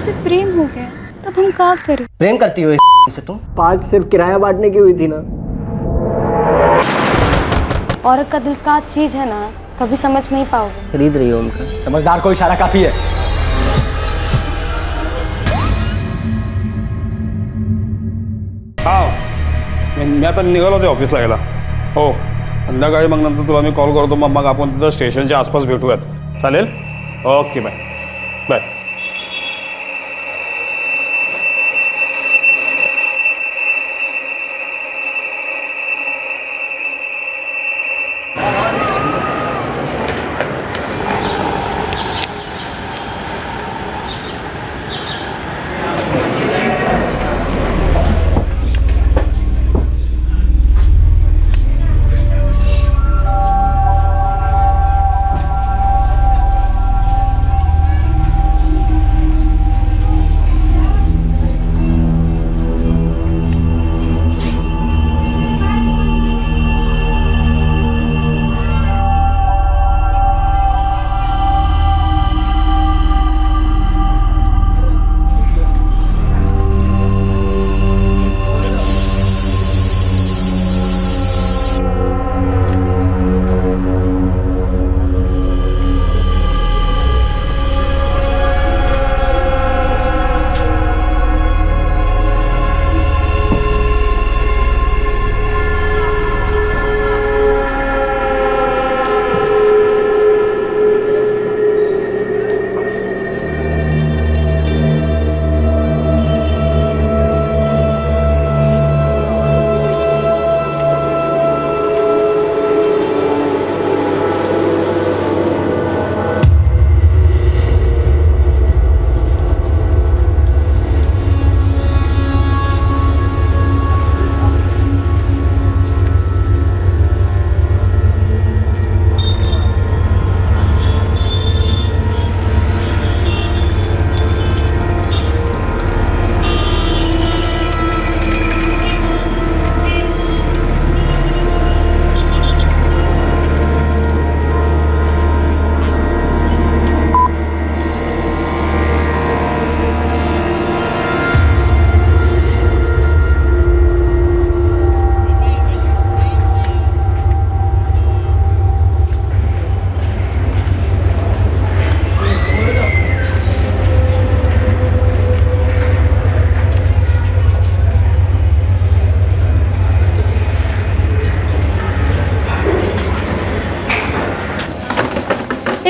हमसे प्रेम हो गया तब हम क्या करें? प्रेम करती हो से तुम? 5 सिर्फ किराया बांटने की हुई थी ना। औरत का दिल का चीज है ना, कभी समझ नहीं पाओगे। खरीद रही हो उनका? समझदार को इशारा काफी है। हा मी आता निघालो ते ऑफिसला यायला. हो संध्याकाळी मग नंतर तुला मी कॉल करतो. मग आपण तिथं स्टेशनच्या आसपास भेटूयात. चालेल? Okay bye bye.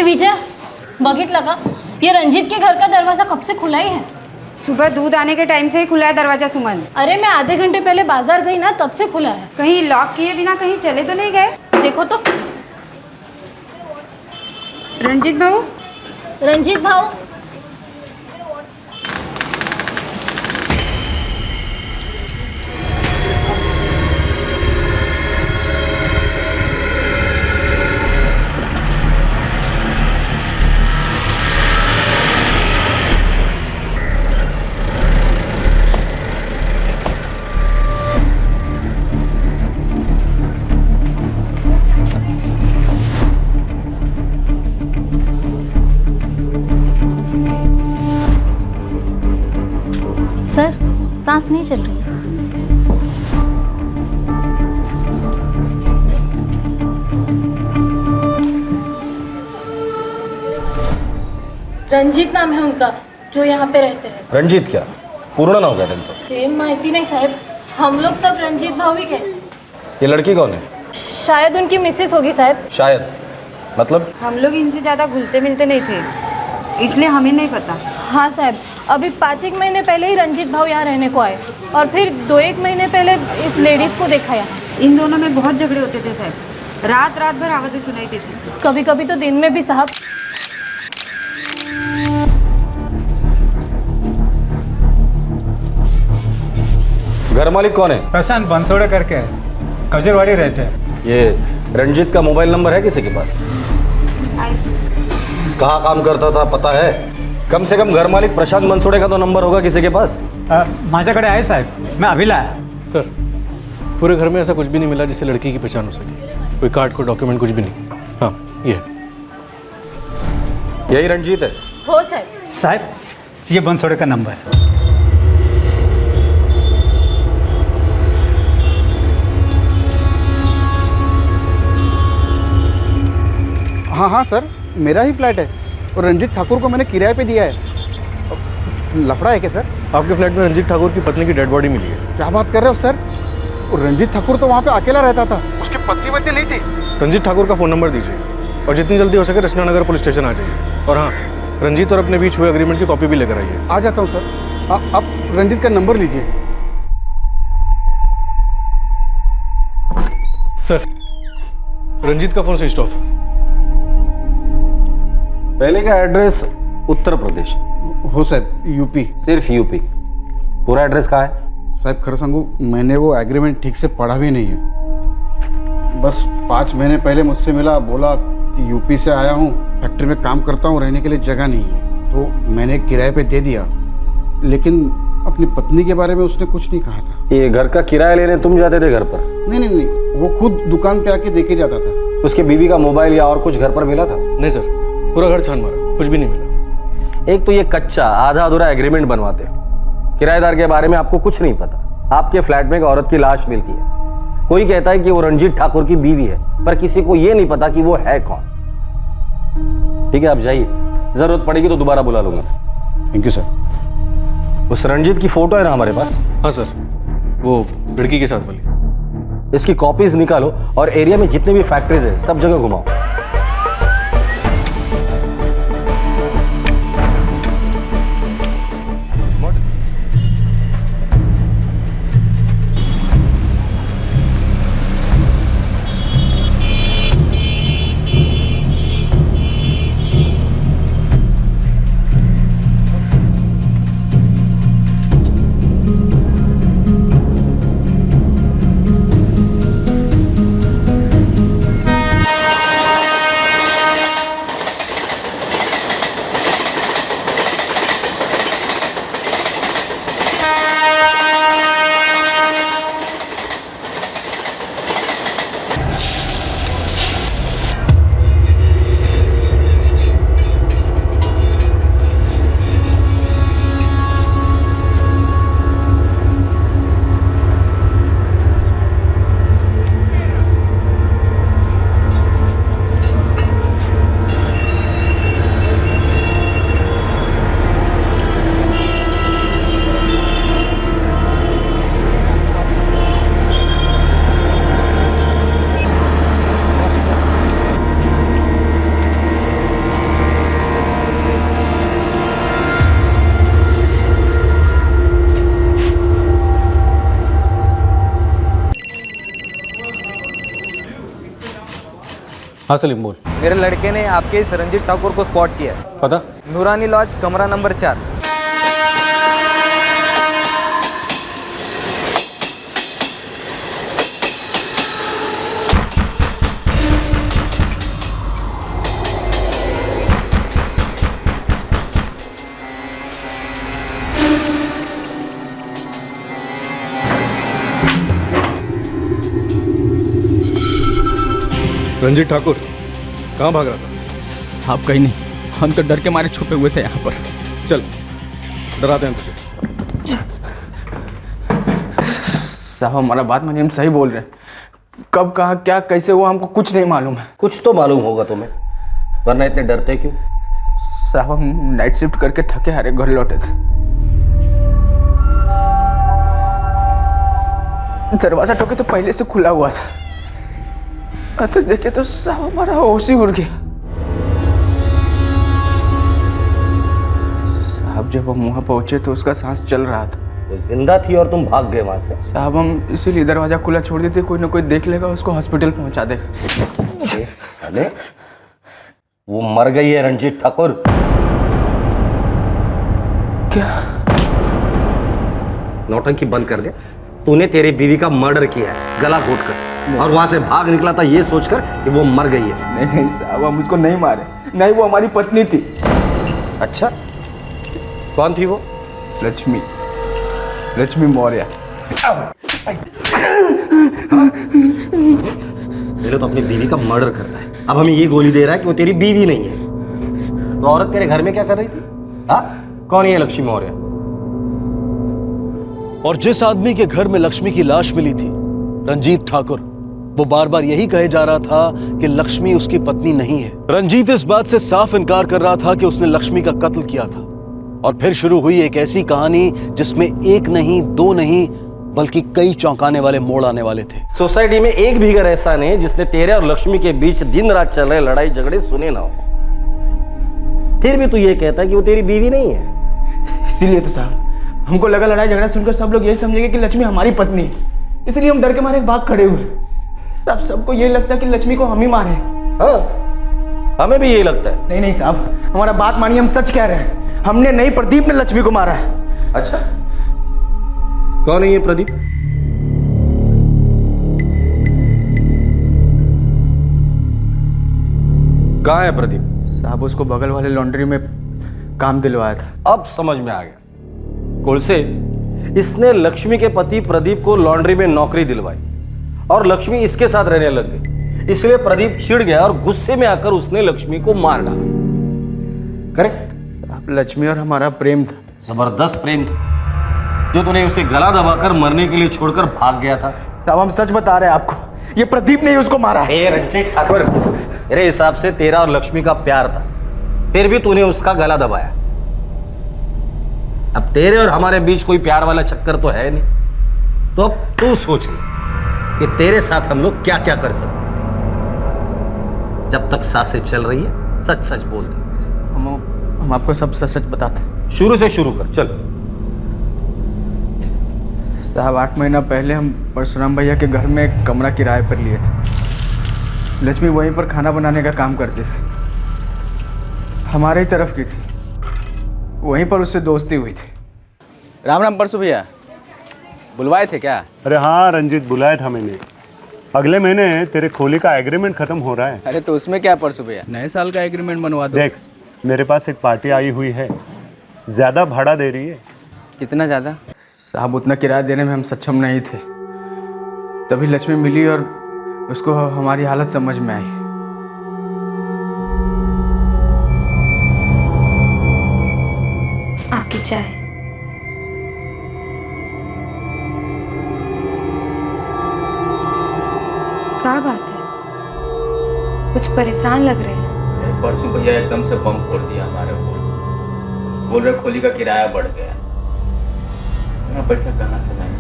विजय बघितलं का? ये रंजीत के घर का दरवाजा कब से खुला ही है? सुबह दूध आने के टाइम से ही खुला है दरवाजा सुमन। अरे मैं आधे घंटे पहले बाजार गई ना, तब से खुला है। कहीं लॉक किए बिना कहीं चले तो नहीं गए? देखो तो। रंजीत भाऊ, रंजीत भाऊ, सर सांस नहीं चल रही। रंजीत नाम है उनका, जो यहाँ पे रहते हैं। रणजित क्या पूर्ण नाव क्या त्यांचं? ते माहिती नहीं साहब, हम लोग सब रंजीत भाऊ ही हैं। ये लड़की कौन है? शायद उनकी मिसेस होगी साहब। शायद मतलब? हम लोग इनसे ज़्यादा घुलते मिलते नहीं थे, इसलिए हमें नहीं पता। हाँ साहब, अभी 5-1 महीने पहले ही रंजीत भाऊ यहाँ रहने को आए और फिर 2-1 महीने पहले इस लेडीज़ को देखा यहाँ। इन दोनों में बहुत झगड़े होते थे साहब, रात रात भर आवाज़ें सुनाई देती थी। कभी कभी तो दिन में भी साहब। घर मालिक कौन है? प्रशांत बंसोड़े करके है, खजूरवाड़ी रहते हैं। ये रंजीत का मोबाइल नंबर है किसी के पास? कहाँ काम करता था पता है? कम से कम घर मालिक प्रशांत बनसोड़े का तो नंबर होगा किसी के पास? माझ्याकडे आहे साहेब, मैं अभी लाया। सर पूरे घर में ऐसा कुछ भी नहीं मिला जिससे लड़की की पहचान हो सके। कोई कार्ड कोई डॉक्यूमेंट कुछ भी नहीं। हाँ ये है। यही रंजीत है? हो साहब। साहेब ये बनसोड़े का नंबर है। हाँ हाँ सर, मेरा ही फ्लैट है और रंजीत ठाकुर को मैंने किराए पे दिया है। लफड़ा है क्या सर? आपके फ्लैट में रंजीत ठाकुर की पत्नी की डेड बॉडी मिली है। क्या बात कर रहे हो सर? और रंजीत ठाकुर तो वहाँ पे अकेला रहता था, उसकी पत्नी वत्नी नहीं थी। रंजीत ठाकुर का फ़ोन नंबर दीजिए और जितनी जल्दी हो सके रचना नगर पुलिस स्टेशन आ जाइए। और हाँ, रंजीत और अपने बीच हुए एग्रीमेंट की कॉपी भी लेकर आइए। आ जाता हूँ सर। आप रंजीत का नंबर लीजिए। सर, रंजीत का फ़ोन स्विच ऑफ है। पहले का एड्रेस उत्तर प्रदेश, हो साहब, यूपी। सिर्फ यूपी। पूरा एड्रेस कहाँ है? साहब खैर संगू, मैंने वो एग्रीमेंट ठीक से पढ़ा भी नहीं है। बस 5 महीने पहले मुझसे मिला, बोला कि यूपी से आया हूँ, फैक्ट्री में काम करता हूँ, रहने के लिए जगह नहीं है, तो मैंने किराए पे दे दिया। लेकिन अपनी पत्नी के बारे में उसने कुछ नहीं कहा था। ये घर का किराया लेने तुम जाते थे घर पर? नहीं नहीं नहीं, वो खुद दुकान पे आके देके जाता था। उसके बीवी का मोबाइल या और कुछ घर पर मिला था? नहीं सर, पूरा घर छान मारा, कुछ भी नहीं मिला। एक तो ये कच्चा आधा अधूरा एग्रीमेंट बनवाते हो। किराएदार के बारे में आपको कुछ नहीं पता। आपके फ्लैट में एक औरत की लाश मिलती है, कोई कहता है कि वो रंजीत ठाकुर की बीवी है, पर किसी को ये नहीं पता कि वो है कौन। ठीक है, आप जाइए, जरूरत पड़ेगी तो दोबारा बुला लूंगा। Thank you sir. उस रंजीत की फोटो है ना हमारे पास? हाँ सर, वो लड़की के साथ वाली। इसकी कॉपीज निकालो और एरिया में जितने भी फैक्ट्रीज है सब जगह घुमाओ। हाँ सलीम बोल। मेरे लड़के ने आपके इस रंजीत ठाकुर को स्पॉट किया है। पता? नूरानी लॉज, कमरा नंबर 4। रंजीत ठाकुर कहाँ भाग रहा था? साहब कहीं नहीं, हम तो डर के मारे छुपे हुए थे यहाँ पर। चल, डराते हैं तुझे। साहब हमारा बात मानिए, हम सही बोल रहे हैं। कब कहाँ क्या कैसे हुआ हमको कुछ नहीं मालूम है। कुछ तो मालूम होगा तुम्हें, वरना इतने डरते क्यों? साहब हम नाइट शिफ्ट करके थके हारे घर लौटे थे। दरवाजा ठोके तो पहले से खुला हुआ था। तो देखे तो साहब हमारा होश ही उड़ गया। साहब जब हम वहाँ पहुंचे तो उसका सांस चल रहा था। वो जिंदा थी और तुम भाग गए वहां से? साहब हम इसीलिए दरवाजा खुला छोड़ देते, कोई ना कोई देख लेगा, उसको हॉस्पिटल पहुंचा देगा। साले, वो मर गई है रंजीत ठाकुर। क्या? नौटंकी बंद कर दे। तूने तेरी बीवी का मर्डर किया है गला घोट कर, और वहां से भाग निकला था ये सोचकर कि वो मर गई है। नहीं नहीं साहब, हम उसको नहीं मारे। नहीं, वो हमारी पत्नी थी। अच्छा, कौन थी वो? लक्ष्मी, लक्ष्मी मौर्य। पहले तो अपनी बीवी का मर्डर कर रहा है, अब हमें ये गोली दे रहा है कि वो तेरी बीवी नहीं है। तो औरत तेरे घर में क्या कर रही थी? हाँ, कौन है ये लक्ष्मी मौर्य? और जिस आदमी के घर में लक्ष्मी की लाश मिली थी, रंजीत ठाकुर, वो बार बार यही कहे जा रहा था कि लक्ष्मी उसकी पत्नी नहीं है। रंजीत इस बात से साफ इनकार कर रहा था कि उसने लक्ष्मी का कत्ल किया था। और फिर शुरू हुई एक ऐसी कहानी जिसमें एक नहीं, दो नहीं, बल्कि कई चौंकाने वाले मोड़ आने वाले थे। सोसाइटी में एक भी घर ऐसा नहीं जिसने तेरे और लक्ष्मी के बीच दिन रात चल रहे लड़ाई झगड़े सुने ना हो। फिर भी तू ये कहता है कि वो तेरी बीवी नहीं है। इसीलिए तो साहब हमको लगा लड़ाई झगड़ा सुनकर सब लोग यही समझेंगे कि लक्ष्मी हमारी पत्नी है, इसलिए हम डर के मारे भाग खड़े हुए। सबको ये लगता है कि लक्ष्मी को हम ही मारे। हाँ, हमें भी यही लगता है। नहीं नहीं साहब, हमारा बात मानिए, हम सच कह रहे हैं। हमने नहीं, प्रदीप ने लक्ष्मी को मारा है। अच्छा, कौन है ये प्रदीप? कहाँ है प्रदीप? साहब उसको बगल वाले लॉन्ड्री में काम दिलवाया था। अब समझ में आ गया। कोलसे, इसने लक्ष्मी के पति प्रदीप को लॉन्ड्री में नौकरी दिलवाई और लक्ष्मी इसके साथ रहने लग गई। इसलिए प्रदीप चिढ़ गया और गुस्से में आकर उसने लक्ष्मी को मार डाला। करेक्ट? आप लक्ष्मी और हमारा प्रेम था, जबरदस्त प्रेम था, जो तूने उसे गला दबाकर मरने के लिए छोड़कर भाग गया था। साहब हम सच बता रहे हैं आपको, ये प्रदीप ने ही उसको मारा है। रंजीत ठाकुर, मेरे हिसाब से तेरा और लक्ष्मी का प्यार था, फिर भी तूने उसका गला दबाया। अब तेरे और हमारे बीच कोई प्यार वाला चक्कर तो है नहीं, तो अब तू सोच ले कि तेरे साथ हम लोग क्या क्या कर सकते हैं। जब तक सांसें चल रही है सच सच बोल दे। हम आपको सब सच सच बताते हैं। शुरू से शुरू कर, चल। साहब 8 महीना पहले हम परशुराम भैया के घर में एक कमरा किराए पर लिए थे। लक्ष्मी वहीं पर खाना बनाने का काम करती थी, हमारे ही तरफ की थी। वहीं पर उससे दोस्ती हुई थी। राम राम परसु भैया, बुलवाए थे क्या? अरे हाँ रंजीत, बुलाया था मैंने। अगले महीने तेरे खोली का एग्रीमेंट खत्म हो रहा है। अरे तो उसमें क्या परसु भैया, नए साल का एग्रीमेंट बनवा दो। देख, मेरे पास एक पार्टी आई हुई है, ज़्यादा भाड़ा दे रही है। कितना ज़्यादा? साहब उतना किराया देने में हम सक्षम नहीं थे, तभी लक्ष्मी मिली और उसको हमारी हालत समझ में आई। आपकी चाय। क्या बात है, कुछ परेशान लग रहे हैं। परसु भैया एकदम से बम फोड़ दिया हमारे ऊपर। बोल रहे खोली का किराया बढ़ गया, इतना पैसा कहाँ से लाएं?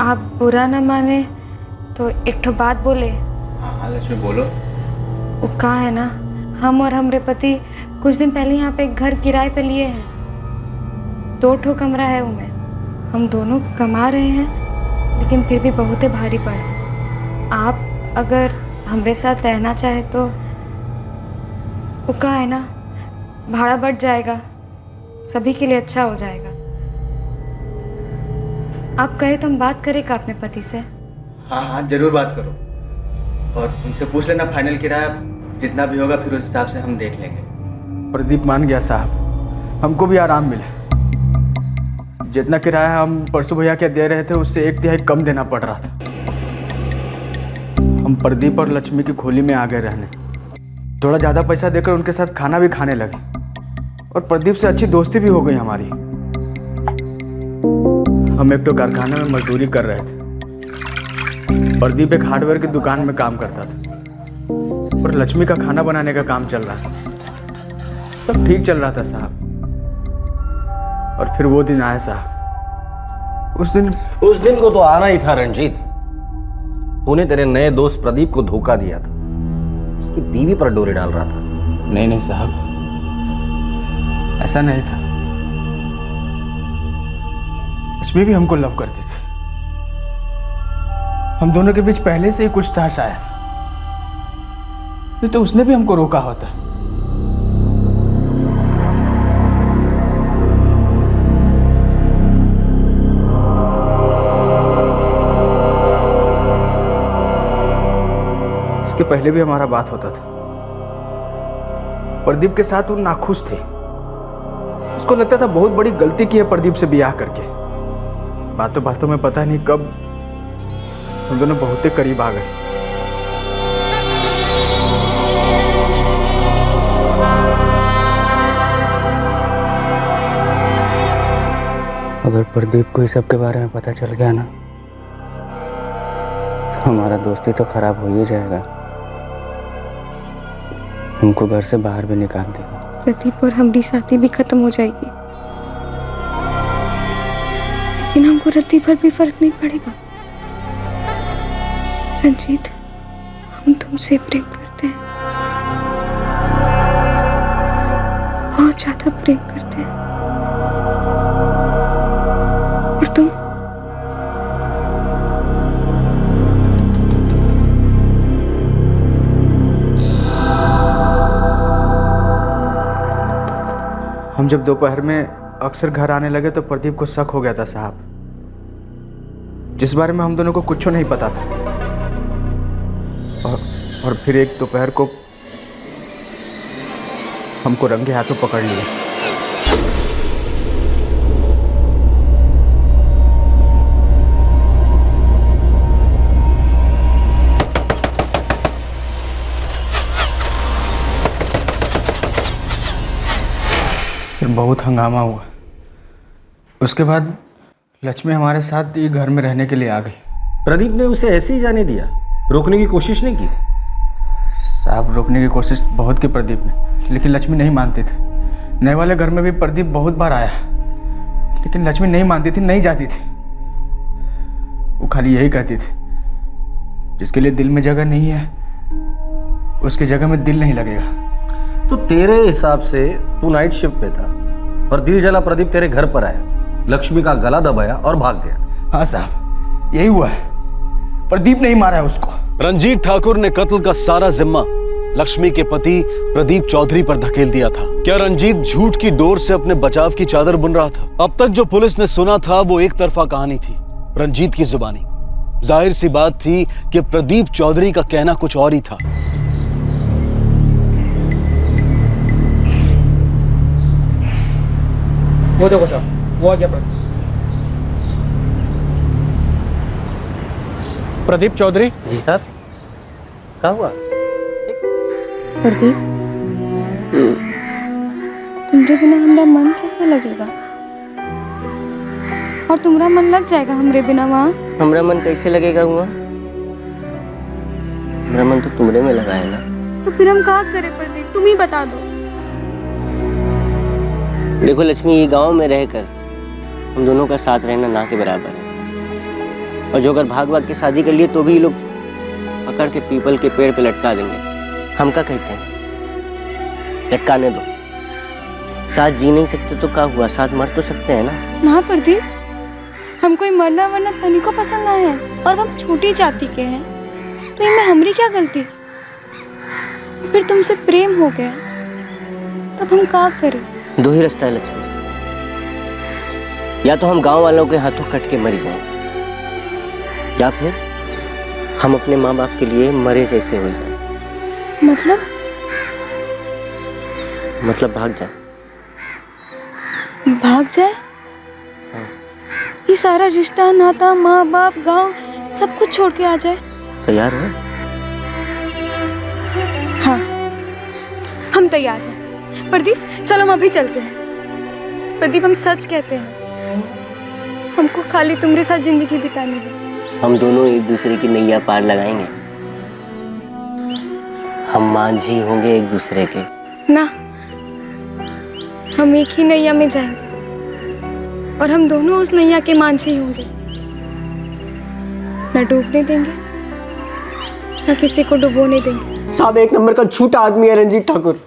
आप बुरा न माने तो एक ठो बात बोले। हाँ लक्ष्मी बोलो। वो कहा है ना, हम और हमरे पति कुछ दिन पहले यहाँ पे एक घर किराए पे लिए हैं। 2 ठो कमरा है उनमें। हम दोनों कमा रहे हैं, लेकिन फिर भी बहुत ही भारी पड़ा। आप अगर हमरे साथ रहना चाहे तो वो कहा है ना, भाड़ा बढ़ जाएगा, सभी के लिए अच्छा हो जाएगा। आप कहे तो हम बात करें का अपने पति से? हाँ हाँ जरूर बात करो, और उनसे पूछ लेना फाइनल किराया जितना भी होगा, फिर उस हिसाब से हम देख लेंगे। प्रदीप मान गया साहब, हमको भी आराम मिले। जितना किराया हम परसु भैया के दे रहे थे उससे 1/3 कम देना पड़ रहा था। हम प्रदीप और लक्ष्मी की खोली में आ गए रहने। थोड़ा ज़्यादा पैसा देकर उनके साथ खाना भी खाने लगे, और प्रदीप से अच्छी दोस्ती भी हो गई हमारी। हम एक तो कारखाने में मजदूरी कर रहे थे। प्रदीप एक हार्डवेयर की दुकान में काम करता था, और लक्ष्मी का खाना बनाने का काम चल रहा था। सब ठीक चल रहा था साहब, और फिर वो दिन आया साहब। उस दिन को तो आना ही था रंजीत। तूने तेरे नए दोस्त प्रदीप को धोखा दिया था, उसकी बीवी पर डोरे डाल रहा था। नहीं साहब, ऐसा नहीं था। लक्ष्मी भी हमको लव करती थी। हम दोनों के बीच पहले से ही कुछ था शायद, नहीं तो उसने भी हमको रोका होता। इसके पहले भी हमारा बात होता था। प्रदीप के साथ वो नाखुश थे। उसको लगता था बहुत बड़ी गलती की है प्रदीप से ब्याह करके। बातों बातों में पता नहीं कब हम दोनों बहुत ही करीब आ गए। अगर प्रदीप को इस सब के बारे में पता चल गया ना, हमारा दोस्ती तो खराब हो ही जाएगा। हमको घर से बाहर भी निकाल देगा। प्रदीप और हमारी शादी भी खत्म हो जाएगी, लेकिन हमको रत्ती भर भी फर्क नहीं पड़ेगा। रंजीत, हम तुमसे प्रेम करते हैं, बहुत ज्यादा प्रेम करते हैं। और तुम? हम जब दोपहर में अक्सर घर आने लगे तो प्रदीप को शक हो गया था साहब, जिस बारे में हम दोनों को कुछ नहीं पता था। और फिर एक दोपहर को हमको रंगे हाथों पकड़ लिया। फिर बहुत हंगामा हुआ। उसके बाद लक्ष्मी हमारे साथ ही घर में रहने के लिए आ गई। प्रदीप ने उसे ऐसे ही जाने दिया, रोकने की कोशिश नहीं की? साहब, रोकने की कोशिश बहुत की प्रदीप ने, लेकिन लक्ष्मी नहीं मानती थी। नए वाले घर में भी प्रदीप बहुत बार आया, लेकिन लक्ष्मी नहीं मानती थी, नहीं जाती थी। वो खाली यही कहती थी, जिसके लिए दिल में जगह नहीं है उसकी जगह में दिल नहीं लगेगा। तो तेरे हिसाब से तू नाइट शिफ्ट पे था और दिल जला प्रदीप तेरे घर पर आया, लक्ष्मी का गला दबाया और भाग गया। हाँ साहब, यही हुआ है। प्रदीप नहीं मारा है उसको। रंजीत ठाकुर ने कत्ल का सारा जिम्मा लक्ष्मी के पति प्रदीप चौधरी पर धकेल दिया था। क्या रंजीत झूठ की डोर से अपने बचाव की चादर बुन रहा था? अब तक जो पुलिस ने सुना था वो एक तरफा कहानी थी, रंजीत की जुबानी। जाहिर सी बात थी कि प्रदीप चौधरी का कहना कुछ और ही था। वो देखो साहब, वो आ गया प्रदीप चौधरी। जी साहब, क्या हुआ? प्रदीप, तुम्हारे बिना हमारा मन कैसे लगेगा? और तुम्हारा मन लग जाएगा हमरे बिना वहाँ? हमारा मन कैसे लगेगा हुआ? मेरा मन तो तुम्हारे में लगा है ना। तो फिर हम क्या करें प्रदीप, तुम ही बता दो। देखो लक्ष्मी, ये गांव में रहकर हम दोनों का साथ रहना ना के बराबर है। और जो अगर भाग भाग के शादी कर लिए तो भी लोग पकड़ के पीपल के पेड़ पे लटका देंगे। हम क्या कहते हैं, लटकाने दो। साथ जी नहीं सकते तो क्या हुआ, साथ मर तो सकते हैं ना। ना प्रदीप, हम कोई मरना वरना तनी को पसंद ना है, और हम छोटी जाति के हैं, तो इनमें हमारी क्या गलती? फिर तुमसे प्रेम हो गया, तब हम क्या करें? दो ही रास्ता है लक्ष्मी, या तो हम गांव वालों के हाथों कट के मर जाएं, या फिर हम अपने माँ बाप के लिए मरे जैसे हो जाएं। मतलब भाग जाए। भाग जाए? ये सारा रिश्ता, नाता, माँ बाप, गांव, सब कुछ छोड़ के आ जाए? तैयार हो? हाँ, हम तैयार हैं। प्रदीप, चलो हम अभी चलते हैं। प्रदीप, हम सच कहते हैं, हमको खाली तुम्हारे साथ जिंदगी बितानी है। हम दोनों एक दूसरे की नैया पार लगाएंगे। हम मांझी होंगे एक दूसरे के। ना, हम एक ही नैया में जाएंगे और हम दोनों उस नैया के मांझी होंगे। न डूबने देंगे, न किसी को डुबोने देंगे। साहब, एक नंबर का झूठा आदमी है रंजीत ठाकुर,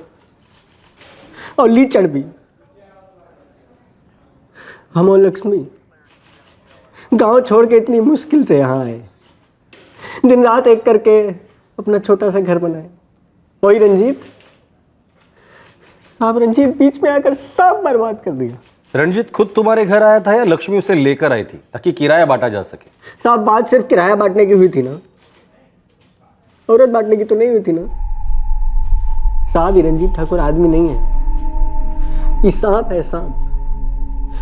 और लीचड़ भी। हम और लक्ष्मी गांव छोड़ के इतनी मुश्किल से यहाँ आए, दिन रात एक करके अपना छोटा सा घर बनाए। वही रंजीत साहब, रंजीत बीच में आकर सब बर्बाद कर दिया। रंजीत खुद तुम्हारे घर आया था या लक्ष्मी उसे लेकर आई थी ताकि किराया बांटा जा सके? साहब, बात सिर्फ किराया बांटने की हुई थी ना, औरत बांटने की तो नहीं हुई थी ना। साहब, ये रंजीत ठाकुर आदमी नहीं है, ये सांप है, सांप।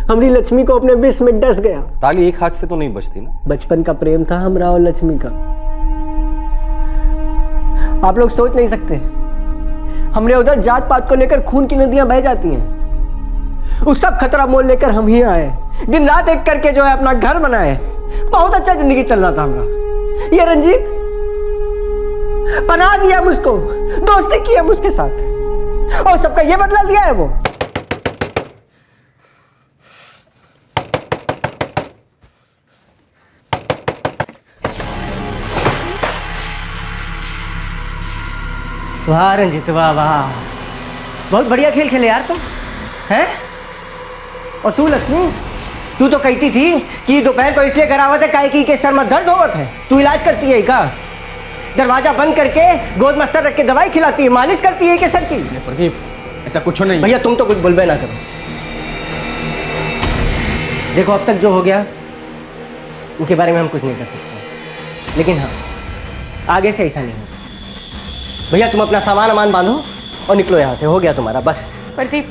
हमारी लक्ष्मी को अपने विष में डस गया। ताली एक हाथ से तो नहीं बचती ना। बचपन का प्रेम था हमरा और लक्ष्मी का। आप लोग सोच नहीं सकते, हमरे उधर जात पात को लेकर खून की नदियां बह जाती हैं। उस सब खतरा मोल लेकर हम ही आए, दिन रात एक करके जो है अपना घर बनाए। बहुत अच्छा जिंदगी चल रहा था हमारा। ये रंजीत बना दिया मुझको, दोस्ती की है मुझके साथ, और सबका ये बदला लिया है वो। वाह रंजीत, वाह वाह, बहुत बढ़िया खेल खेले यार तुम, हैं? और तू लक्ष्मी, तू तो कहती थी कि दोपहर को इसलिए करावत है काहे कि सर में दर्द होवत है। तू इलाज करती है का? दरवाजा बंद करके गोद में सर रख के दवाई खिलाती है, मालिश करती है कि सर की? प्रदीप, ऐसा कुछ नहीं। भैया तुम तो कुछ बोलबे ना करो। देखो अब तक जो हो गया उनके बारे में हम कुछ नहीं कर सकते, लेकिन हाँ आगे से ऐसा नहीं होगा। भैया तुम अपना सामान वामान बांधो और निकलो यहाँ से, हो गया तुम्हारा बस। प्रदीप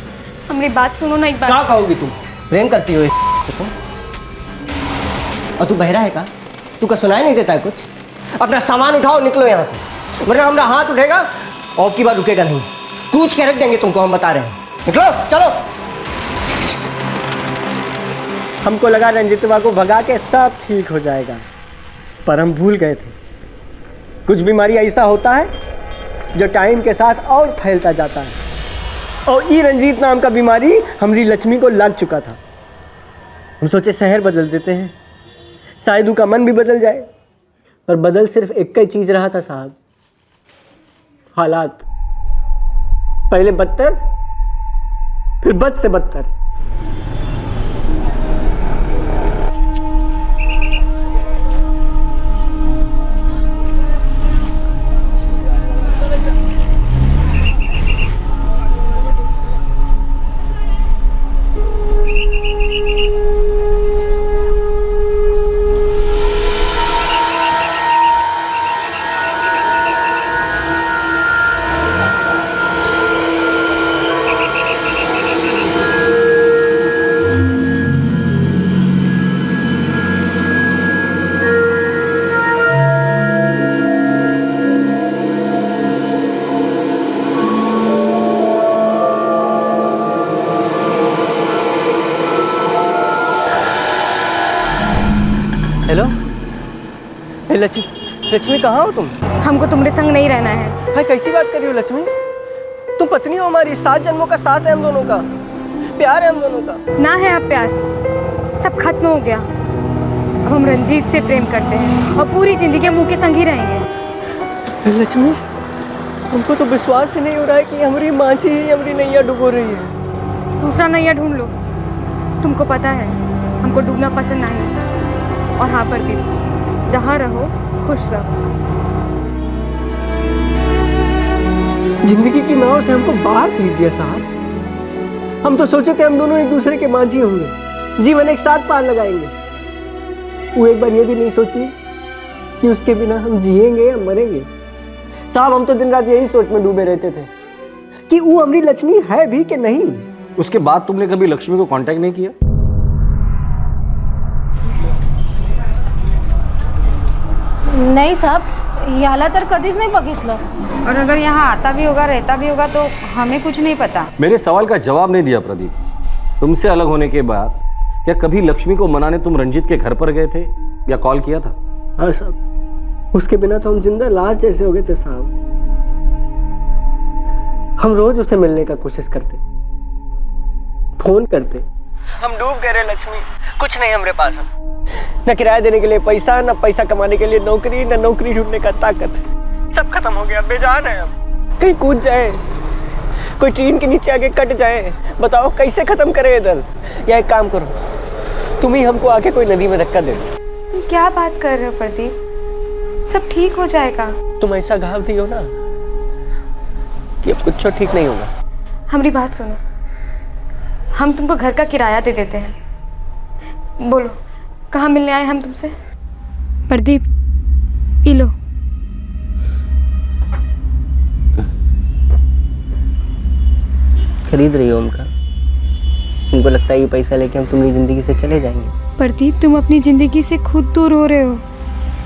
हमारी बात सुनो ना एक बार। क्या कहोगी तुम? प्रेम करती हो इससे तुम? और तू बहरा है का? तू का सुनाई नहीं देता है कुछ? अपना सामान उठाओ, निकलो यहाँ से, वरना हमारा हाथ उठेगा और की बार रुकेगा नहीं। कूच के रख देंगे तुमको, हम बता रहे हैं। निकलो, चलो। हमको लगा रंजीतवा को भगा के सब ठीक हो जाएगा, पर हम भूल गए थे कुछ बीमारी ऐसा होता है जो टाइम के साथ और फैलता जाता है। और ई रंजीत नाम का बीमारी हमारी लक्ष्मी को लग चुका था। हम सोचे शहर बदल देते हैं, शायद उसका मन भी बदल जाए, पर बदल सिर्फ एक ही चीज़ रहा था साहब, हालात। पहले बदतर, फिर बद से बदतर। हेलो, लक्ष्मी, लक्ष्मी कहाँ हो तुम? हमको तुम्हारे संग नहीं रहना है। भाई कैसी बात कर रही हो लक्ष्मी? तुम पत्नी हो हमारी, 7 जन्मों का साथ है हम दोनों का, प्यार है हम दोनों का। ना है अब प्यार, सब खत्म हो गया। अब हम रंजीत से प्रेम करते हैं और पूरी जिंदगी मुंह के संग ही रहेंगे। लक्ष्मी, हमको तो विश्वास ही नहीं हो रहा है कि हमारी मांझी ही हमारी नैया डुबो रही है। दूसरा नैया ढूंढ लो। तुमको पता है हमको डूबना पसंद नहीं है। और हाँ प्रदीप, जहाँ रहो खुश रहो। जिंदगी की नाव से हमको बाहर फेंक दिया साहब। हम तो सोचे थे हम दोनों एक दूसरे के मांझी होंगे, जीवन एक साथ पार लगाएंगे। वो एक बार ये भी नहीं सोची कि उसके बिना हम जिएंगे या मरेंगे। साहब हम तो दिन रात यही सोच में डूबे रहते थे कि वो हमारी लक्ष्मी है भी कि नहीं। उसके बाद तुमने कभी लक्ष्मी को कांटेक्ट नहीं किया? नहीं साहब, याला तर कधीच नाही बघितलं। और अगर यहाँ आता भी होगा, रहता भी होगा, तो हमें कुछ नहीं पता। मेरे सवाल का जवाब नहीं दिया प्रदीप। तुमसे अलग होने के बाद क्या कभी लक्ष्मी को मनाने तुम रंजीत के घर पर गए थे या कॉल किया था? हाँ साहब, उसके बिना तो हम जिंदा लाश जैसे हो गए थे साहब। हम रोज उसे मिलने का कोशिश करते, फोन करते। हम डूब गए रे लक्ष्मी, कुछ नहीं हमारे पास। न किराया देने के लिए पैसा, न पैसा कमाने के लिए नौकरी, न नौकरी ढूंढने का ताकत। सब खत्म हो गया, बेजान है हम। कहीं कूद जाए, कोई ट्रेन के नीचे आके कट जाए, बताओ कैसे खत्म करें इधर? या एक काम करो, तुम ही हमको आके कोई नदी में धक्का दे दो। तुम क्या बात कर रहे हो प्रदीप? सब ठीक हो जाएगा। तुम ऐसा घाव दी हो ना कि अब कुछ ठीक नहीं होगा। हमारी बात सुनो, हम तुमको घर का किराया दे देते हैं। बोलो कहाँ मिलने आए हम तुमसे? प्रदीप इलो। खरीद रही हो उनका? तुमको लगता है ये पैसा लेके हम तुम्हारी जिंदगी से चले जाएंगे? प्रदीप तुम अपनी जिंदगी से खुद दूर हो रहे हो।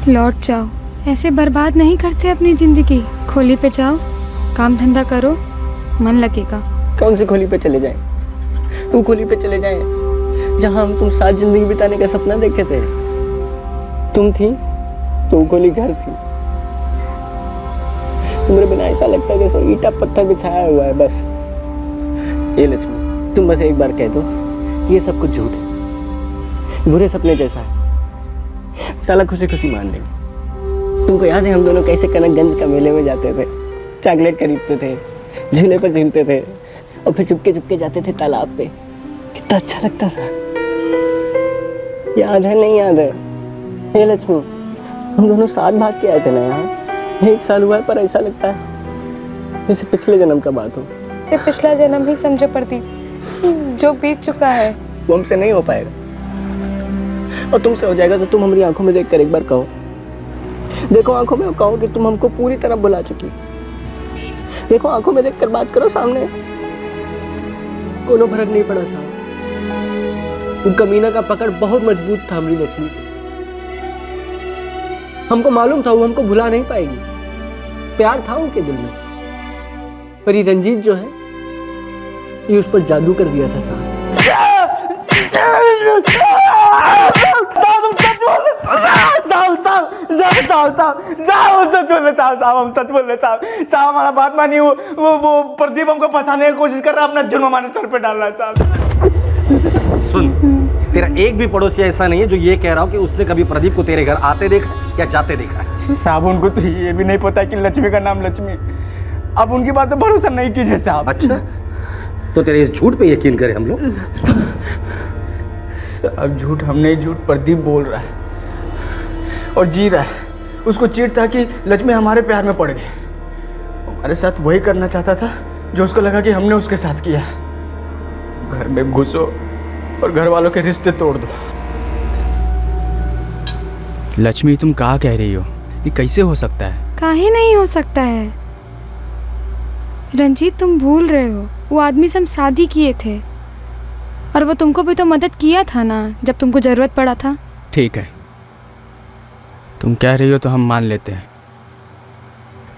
लौट जाओ, ऐसे बर्बाद नहीं करते अपनी जिंदगी। खोली पे जाओ, काम धंधा करो, मन लगेगा। कौन सी खोली पे चले जाएं? वो खोली पे चले जाएं, जहां हम तुम साथ जिंदगी बिताने का सपना देखे थे। तुम थी तो वो खोली घर थी। तुम्हारे बिना ऐसा लगता है जैसे ईटा पत्थर बिछाया हुआ है बस। ये लक्ष्मी, तुम बस एक बार कह दो ये सब कुछ झूठ है, बुरे सपने जैसा है। साला खुशी खुशी मान लेंगे। तुमको याद है हम दोनों कैसे कनकगंज का मेले में जाते थे, चॉकलेट खरीदते थे, झूले पर झूलते थे और फिर चुपके चुपके जाते थे तालाब पे। कितना अच्छा लगता था। याद है नहीं याद है? हे लक्ष्मी, हम दोनों साथ भाग के आए थे ना यहाँ। 1 साल हुआ है पर ऐसा लगता है जैसे पिछले जन्म का बात हो। सिर्फ पिछला जन्म ही समझो प्रदीप, जो बीत चुका है वो हमसे नहीं हो पाएगा। और तुमसे हो जाएगा तो तुम हमारी आंखों में देखकर एक बार कहो, देखो आंखों में, कहो कि तुम हमको पूरी तरह भुला चुकी। देखो आंखों में देखकर बात करो सामने। कोनो फर्क नहीं पड़ा साहब। वो कमीना का पकड़ बहुत मजबूत था हमारी लक्ष्मी पे। हमको मालूम था वो हमको भुला नहीं पाएगी। प्यार था उनके दिल में, पर ये रंजीत जो है ये उस पर जादू कर दिया था साहब। साहब हमारा बात मानिए। वो प्रदीप हमको फंसाने की कोशिश कर रहा है, अपना जुर्म हमारे सर पे डाल रहा है साहब। सुन, तेरा एक भी पड़ोसी ऐसा नहीं है जो ये कह रहा हो कि उसने कभी प्रदीप को तेरे घर आते देखा या जाते देखा है। साहब उनको तो ये भी नहीं पता कि लक्ष्मी का नाम लक्ष्मी। अब उनकी बात पे भरोसा नहीं कीजिए साहब। अच्छा, तो तेरे इस झूठ पे यकीन करें हम लोग? अब झूठ हम नहीं, झूठ प्रदीप बोल रहा है और जी रहा है। उसको चिढ़ था कि लक्ष्मी हमारे प्यार में पड़ गई। हमारे साथ वही करना चाहता था जो उसको लगा कि हमने उसके साथ किया। घर में घुसो और घर वालों के रिश्ते तोड़ दो। लक्ष्मी, तुम क्या कह रही हो? ये कैसे हो सकता है? काहे नहीं हो सकता है रंजीत, तुम भूल रहे हो वो आदमी से हम शादी किए थे और वो तुमको भी तो मदद किया था ना जब तुमको जरूरत पड़ा था। ठीक है, तुम कह रही हो तो हम मान लेते हैं,